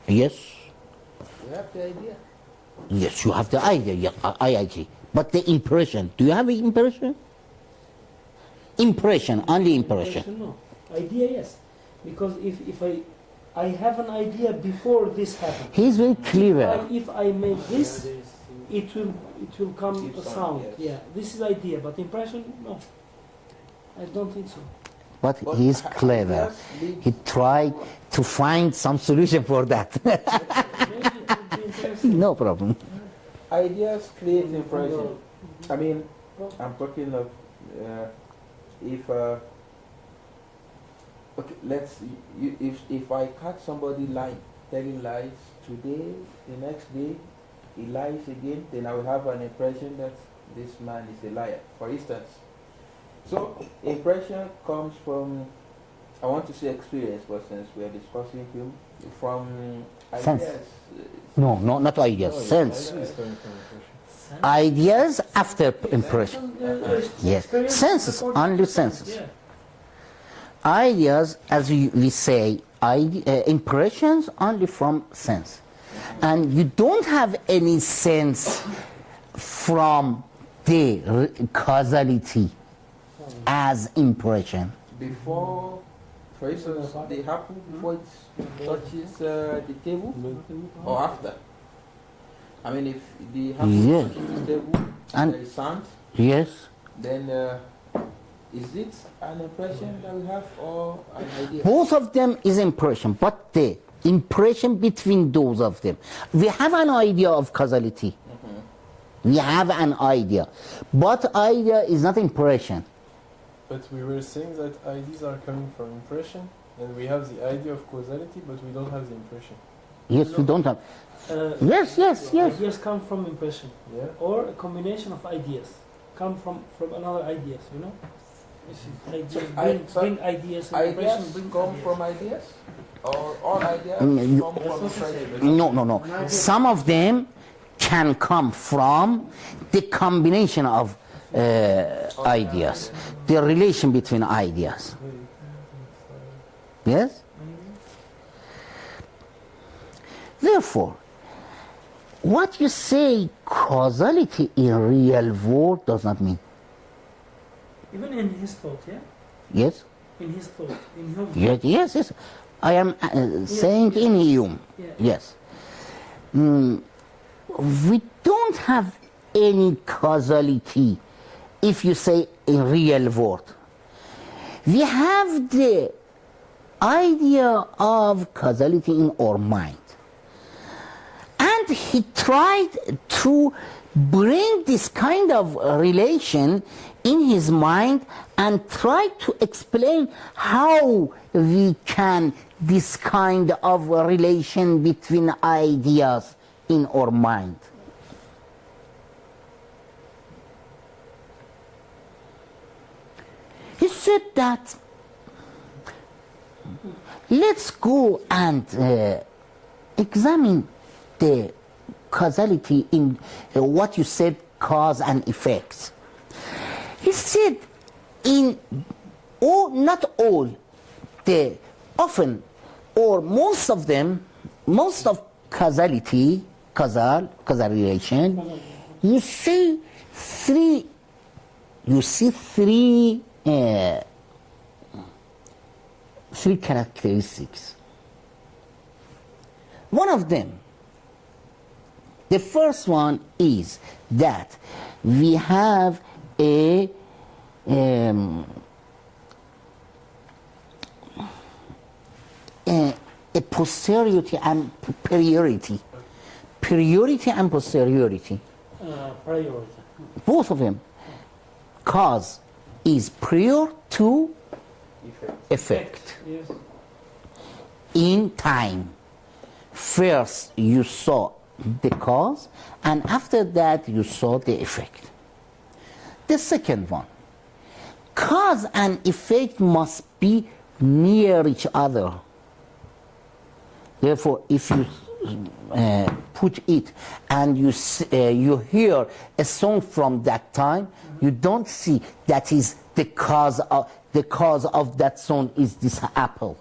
Yes. We have the idea. Yes, you have the idea. Yeah, I agree. But the impression, do you have an impression? Impression, only impression. No. Idea, yes. Because if I have an idea before this happened. He's very clever. If I make this, it will come a sound. Yes. Yeah, this is idea, but impression, no. I don't think so. But he's clever. He tried to find some solution for that. Maybe it would be interesting. No problem. Ideas create impression. I mean, I'm talking of if okay, if I catch somebody lying, telling lies today, the next day he lies again, then I will have an impression that this man is a liar. For instance, so impression comes from, I want to say experience, but since we are discussing him, from Sense. ideas. No, not ideas, sense. Ideas after impression. Yes, senses, only senses. Yeah. Ideas, as we say, impressions only from sense. And you don't have any sense from the causality as impression. Before, for instance, they happen before it touches the table or after. I mean, if the happen Yes. touches the table And- there is sound, Yes. then is it an impression that we have or an idea? Both of them is impression, but the impression between those of them. We have an idea of causality. We have an idea. But idea is not impression. But we were saying that ideas are coming from impression, and we have the idea of causality, but we don't have the impression. Yes, we don't have. Yes. Ideas come from impression, Yeah? or a combination of ideas come from another ideas. You know, ideas bring ideas. And impression Ideas bring come ideas. from ideas? Or all ideas Mm, come from impression? No. Some of them can come from the combination of ideas, the relation between ideas. Yes? Therefore, what you say causality in real world does not mean. Even in his thought, yeah. Yes? In his thought, in Hume. Yes. I am saying in Hume. Yeah. Yes. We don't have any causality if you say in real world. We have the idea of causality in our mind. And he tried to bring this kind of relation in his mind and tried to explain how we can this kind of relation between ideas in our mind. He said that let's go and examine the causality in what you said, cause and effects. He said, not all, often, or most of them, most of causality, causal relation, you see three characteristics. One of them, the first one is that we have a posteriority and priority. Priority and posteriority. Priority. Both of them. Cause is prior to effect. Yes. In time. First you saw the cause, and after that you saw the effect. The second one, cause and effect must be near each other. Therefore, if you put it and you hear a song from that time, you don't see that is the cause of that song is this apple.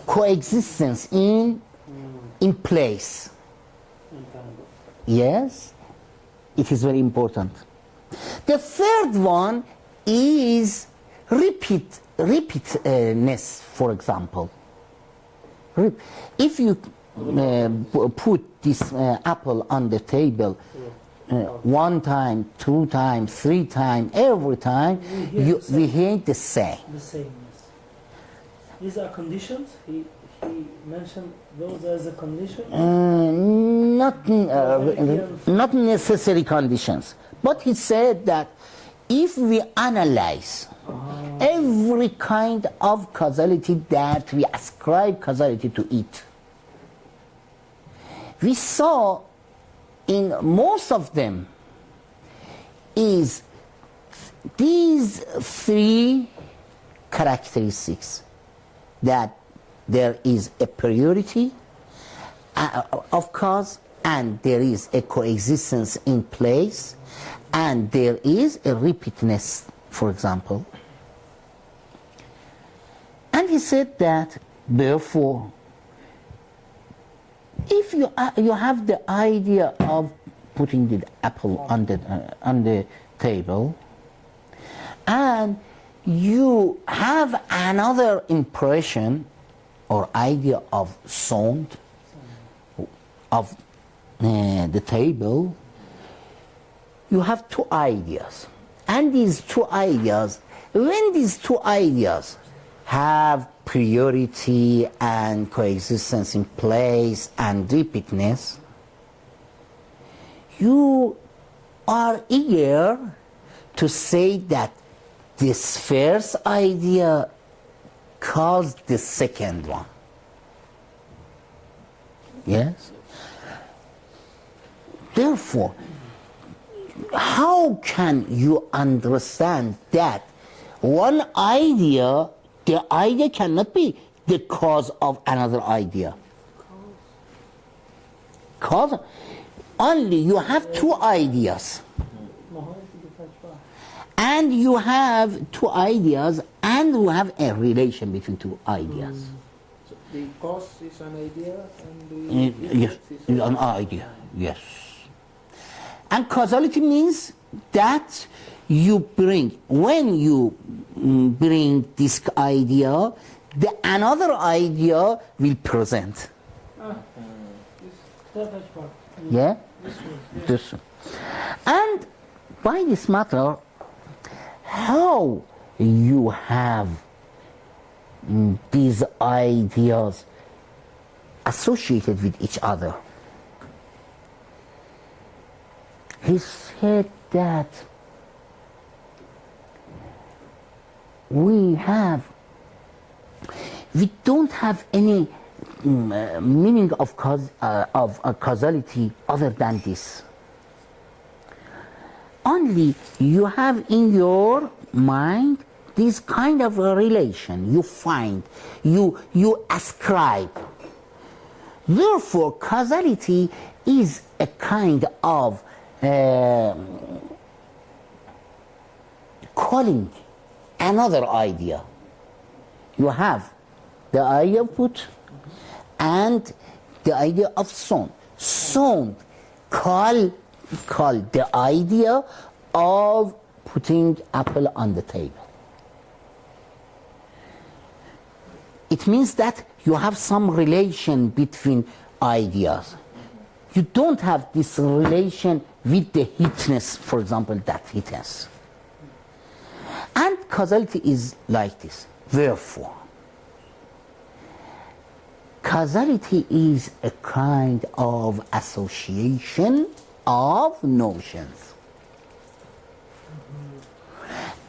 Coexistence in place. Yes, it is very important. The third one is repeatedness, for example. If you put this apple on the table one time, two times, three times, every time, we hear the same. The same, yes. These are conditions. He mentioned those as a condition. Not necessary conditions. But he said that if we analyze every kind of causality that we ascribe causality to it, we saw in most of them is these three characteristics, that there is a priority of cause, and there is a coexistence in place, and there is a repeatedness, for example. And he said that, therefore, if you have the idea of putting the apple on the table, and you have another impression or idea of sound of the table, you have two ideas. And these two ideas, when these two ideas have priority and coexistence in place and repeatedness, you are eager to say that this first idea caused the second one. Yes? Therefore, how can you understand that one idea, the idea cannot be the cause of another idea? Cause? Only you have two ideas. And you have two ideas, and you have a relation between two ideas. So the cause is an idea, and the Yes, effect is an idea, yes. And causality means that you bring, when you bring this idea, another idea will present. That part. Yeah? This was, yes. This. And by this matter, how you have these ideas associated with each other. He said that we don't have any meaning of causality other than this. Only you have in your mind this kind of a relation you find, you ascribe. Therefore, causality is a kind of calling another idea. You have the idea of put and the idea of sound. Sound call the idea of putting apple on the table. It means that you have some relation between ideas. You don't have this relation with the heatness, for example, that heatness. And causality is like this. Therefore, causality is a kind of association of notions.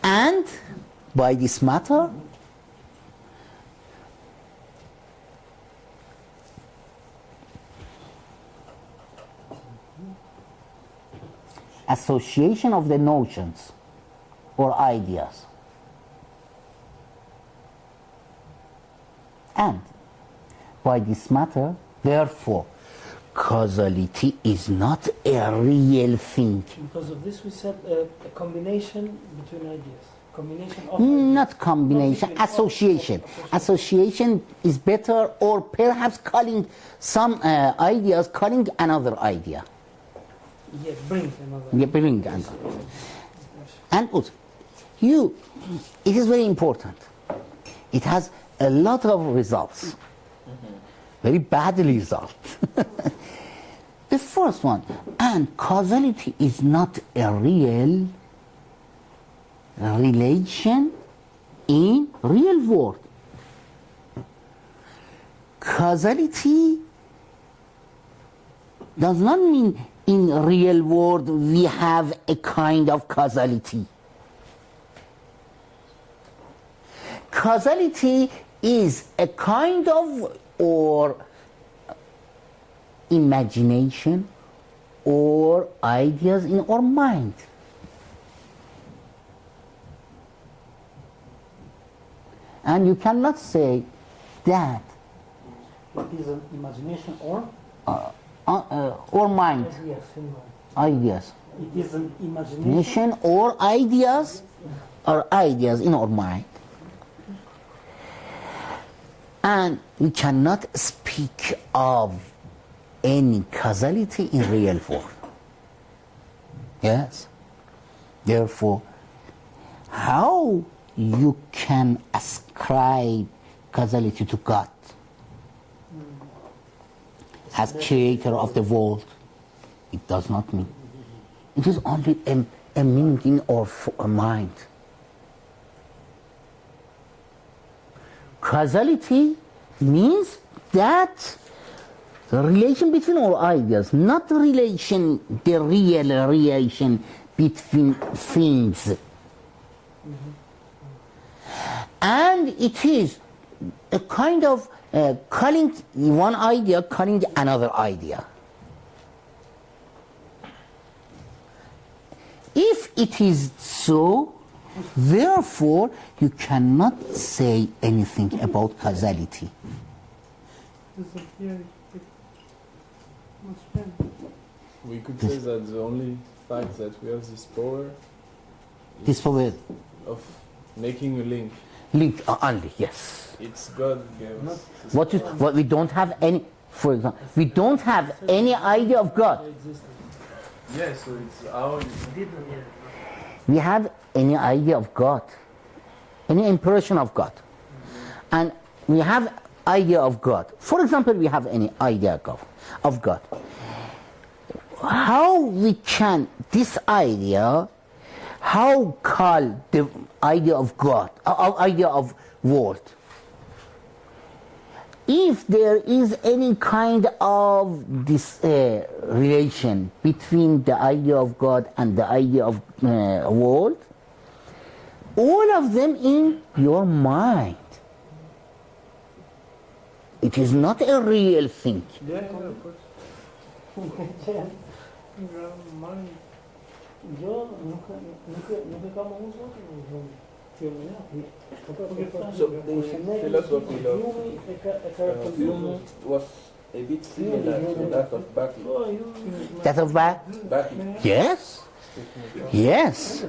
And by this matter, association of the notions or ideas. And by this matter, therefore, causality is not a real thing. Because of this, we said a combination between ideas. Combination of Not combination, Not between association. of- Association is better, or perhaps calling some ideas, calling another idea. Yeah, bring another. Yeah, bring another. And also, it is very important. It has a lot of results. Very bad results. The first one, and causality is not a real relation in real world. Causality does not mean in real world we have a kind of causality. Causality is a kind of or imagination or ideas in our mind. And you cannot say that It is an imagination or or mind, yes, in mind. ideas. It is an imagination. Nation or ideas in our mind. And we cannot speak of any causality in real world. Yes. Therefore, how you can ascribe causality to God as creator of the world? It does not mean. It is only a meaning in our mind. Causality means that the relation between our ideas, not the real relation between things. And it is a kind of calling one idea, calling another idea. If it is so, therefore, you cannot say anything about causality. We could say that the only fact that we have this power This power of making a link, link only, yes. it's God gave us. this What we don't have any, for example, we don't have any idea of God. Yeah, so it's our. We have any idea of God, any impression of God, and we have idea of God. For example, we have any idea of God. How we can this idea? How call the idea of God, idea of world? If there is any kind of this relation between the idea of God and the idea of world, all of them in your mind. It is not a real thing. Yeah, of course. Yo nunca acabamos So the philosophy of Hume was a bit similar to that of Berkeley. That of that? Berkeley. Yes. Yes.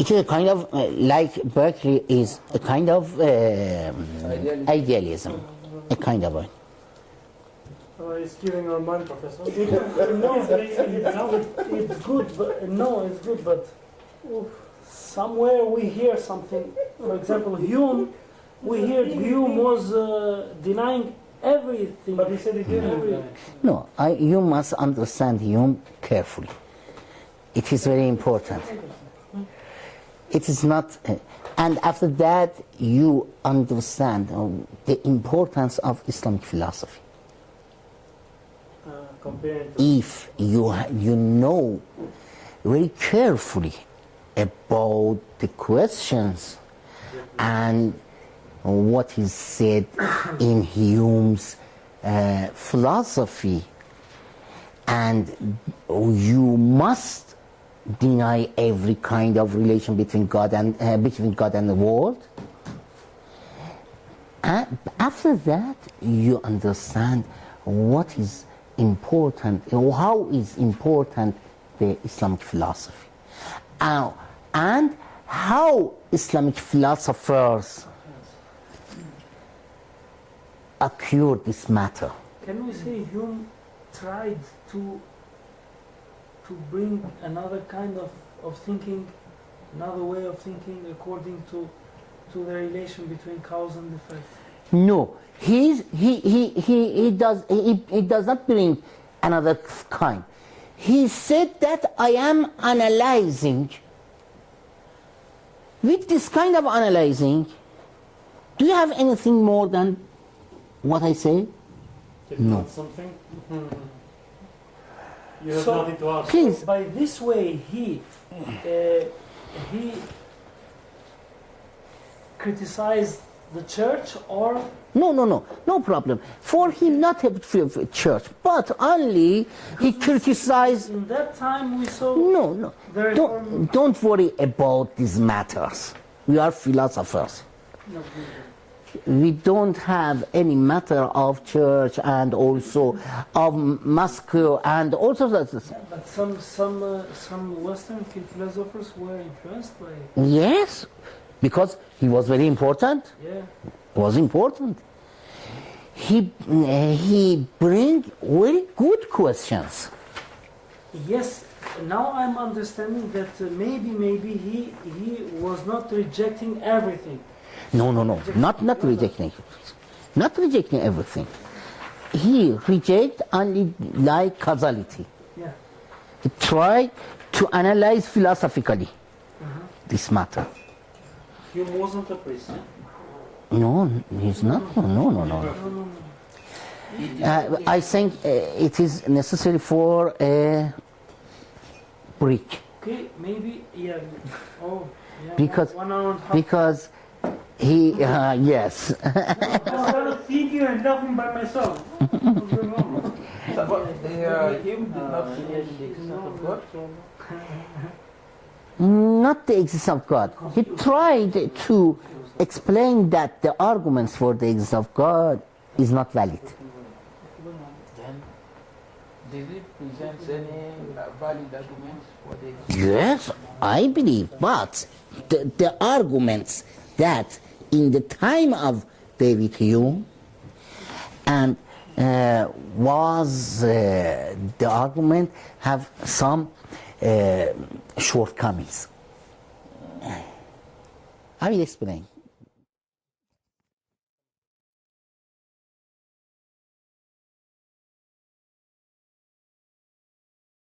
It is a kind of, like Berkeley is a kind of idealism, a kind of. It's killing our mind, Professor. It's good, but it's good, but somewhere we hear something. For example, Hume, we hear Hume was denying everything. But he said he didn't. No, you must understand Hume carefully. It is very important. It is not, and after that you understand the importance of Islamic philosophy. If you know very carefully about the questions and what is said in Hume's philosophy, and you must deny every kind of relation between God and the world. And after that, you understand what is important, how is important the Islamic philosophy, and how Islamic philosophers occur this matter. Can we say Hume tried to bring another kind of thinking, another way of thinking according to the relation between cause and effect? No, he does not bring another kind. He said that I am analyzing. With this kind of analyzing, do you have anything more than what I say? No. Something? You have So, nothing to ask. Please. By this way, he criticized the church, or No problem. For him, not a church, but only he criticized. in that time we saw No, the reform. don't worry about these matters. We are philosophers. No, We don't have any matter of church and also of mosque and also that. but some Western philosophers were influenced by it. Yes, because he was very important. Yeah. Was important. He bring very good questions. Yes. Now I'm understanding that maybe he was not rejecting everything. No, not rejecting, not rejecting everything. He reject only like causality. Yeah. He tried to analyze philosophically this matter. Hume wasn't a priest. No, he's not. No. I think it is necessary for a brick. Okay, maybe yeah. Oh, yeah. Because- one hour and a half. Because he, yes. I started thinking and laughing by myself. What's going on? Hume did not believe in the existence of God. Not the existence of God. He tried to explain that the arguments for the existence of God is not valid. Then, did he present any valid arguments for the existence? Yes, I believe, but the arguments that in the time of David Hume and was the argument have some shortcomings. I will explain.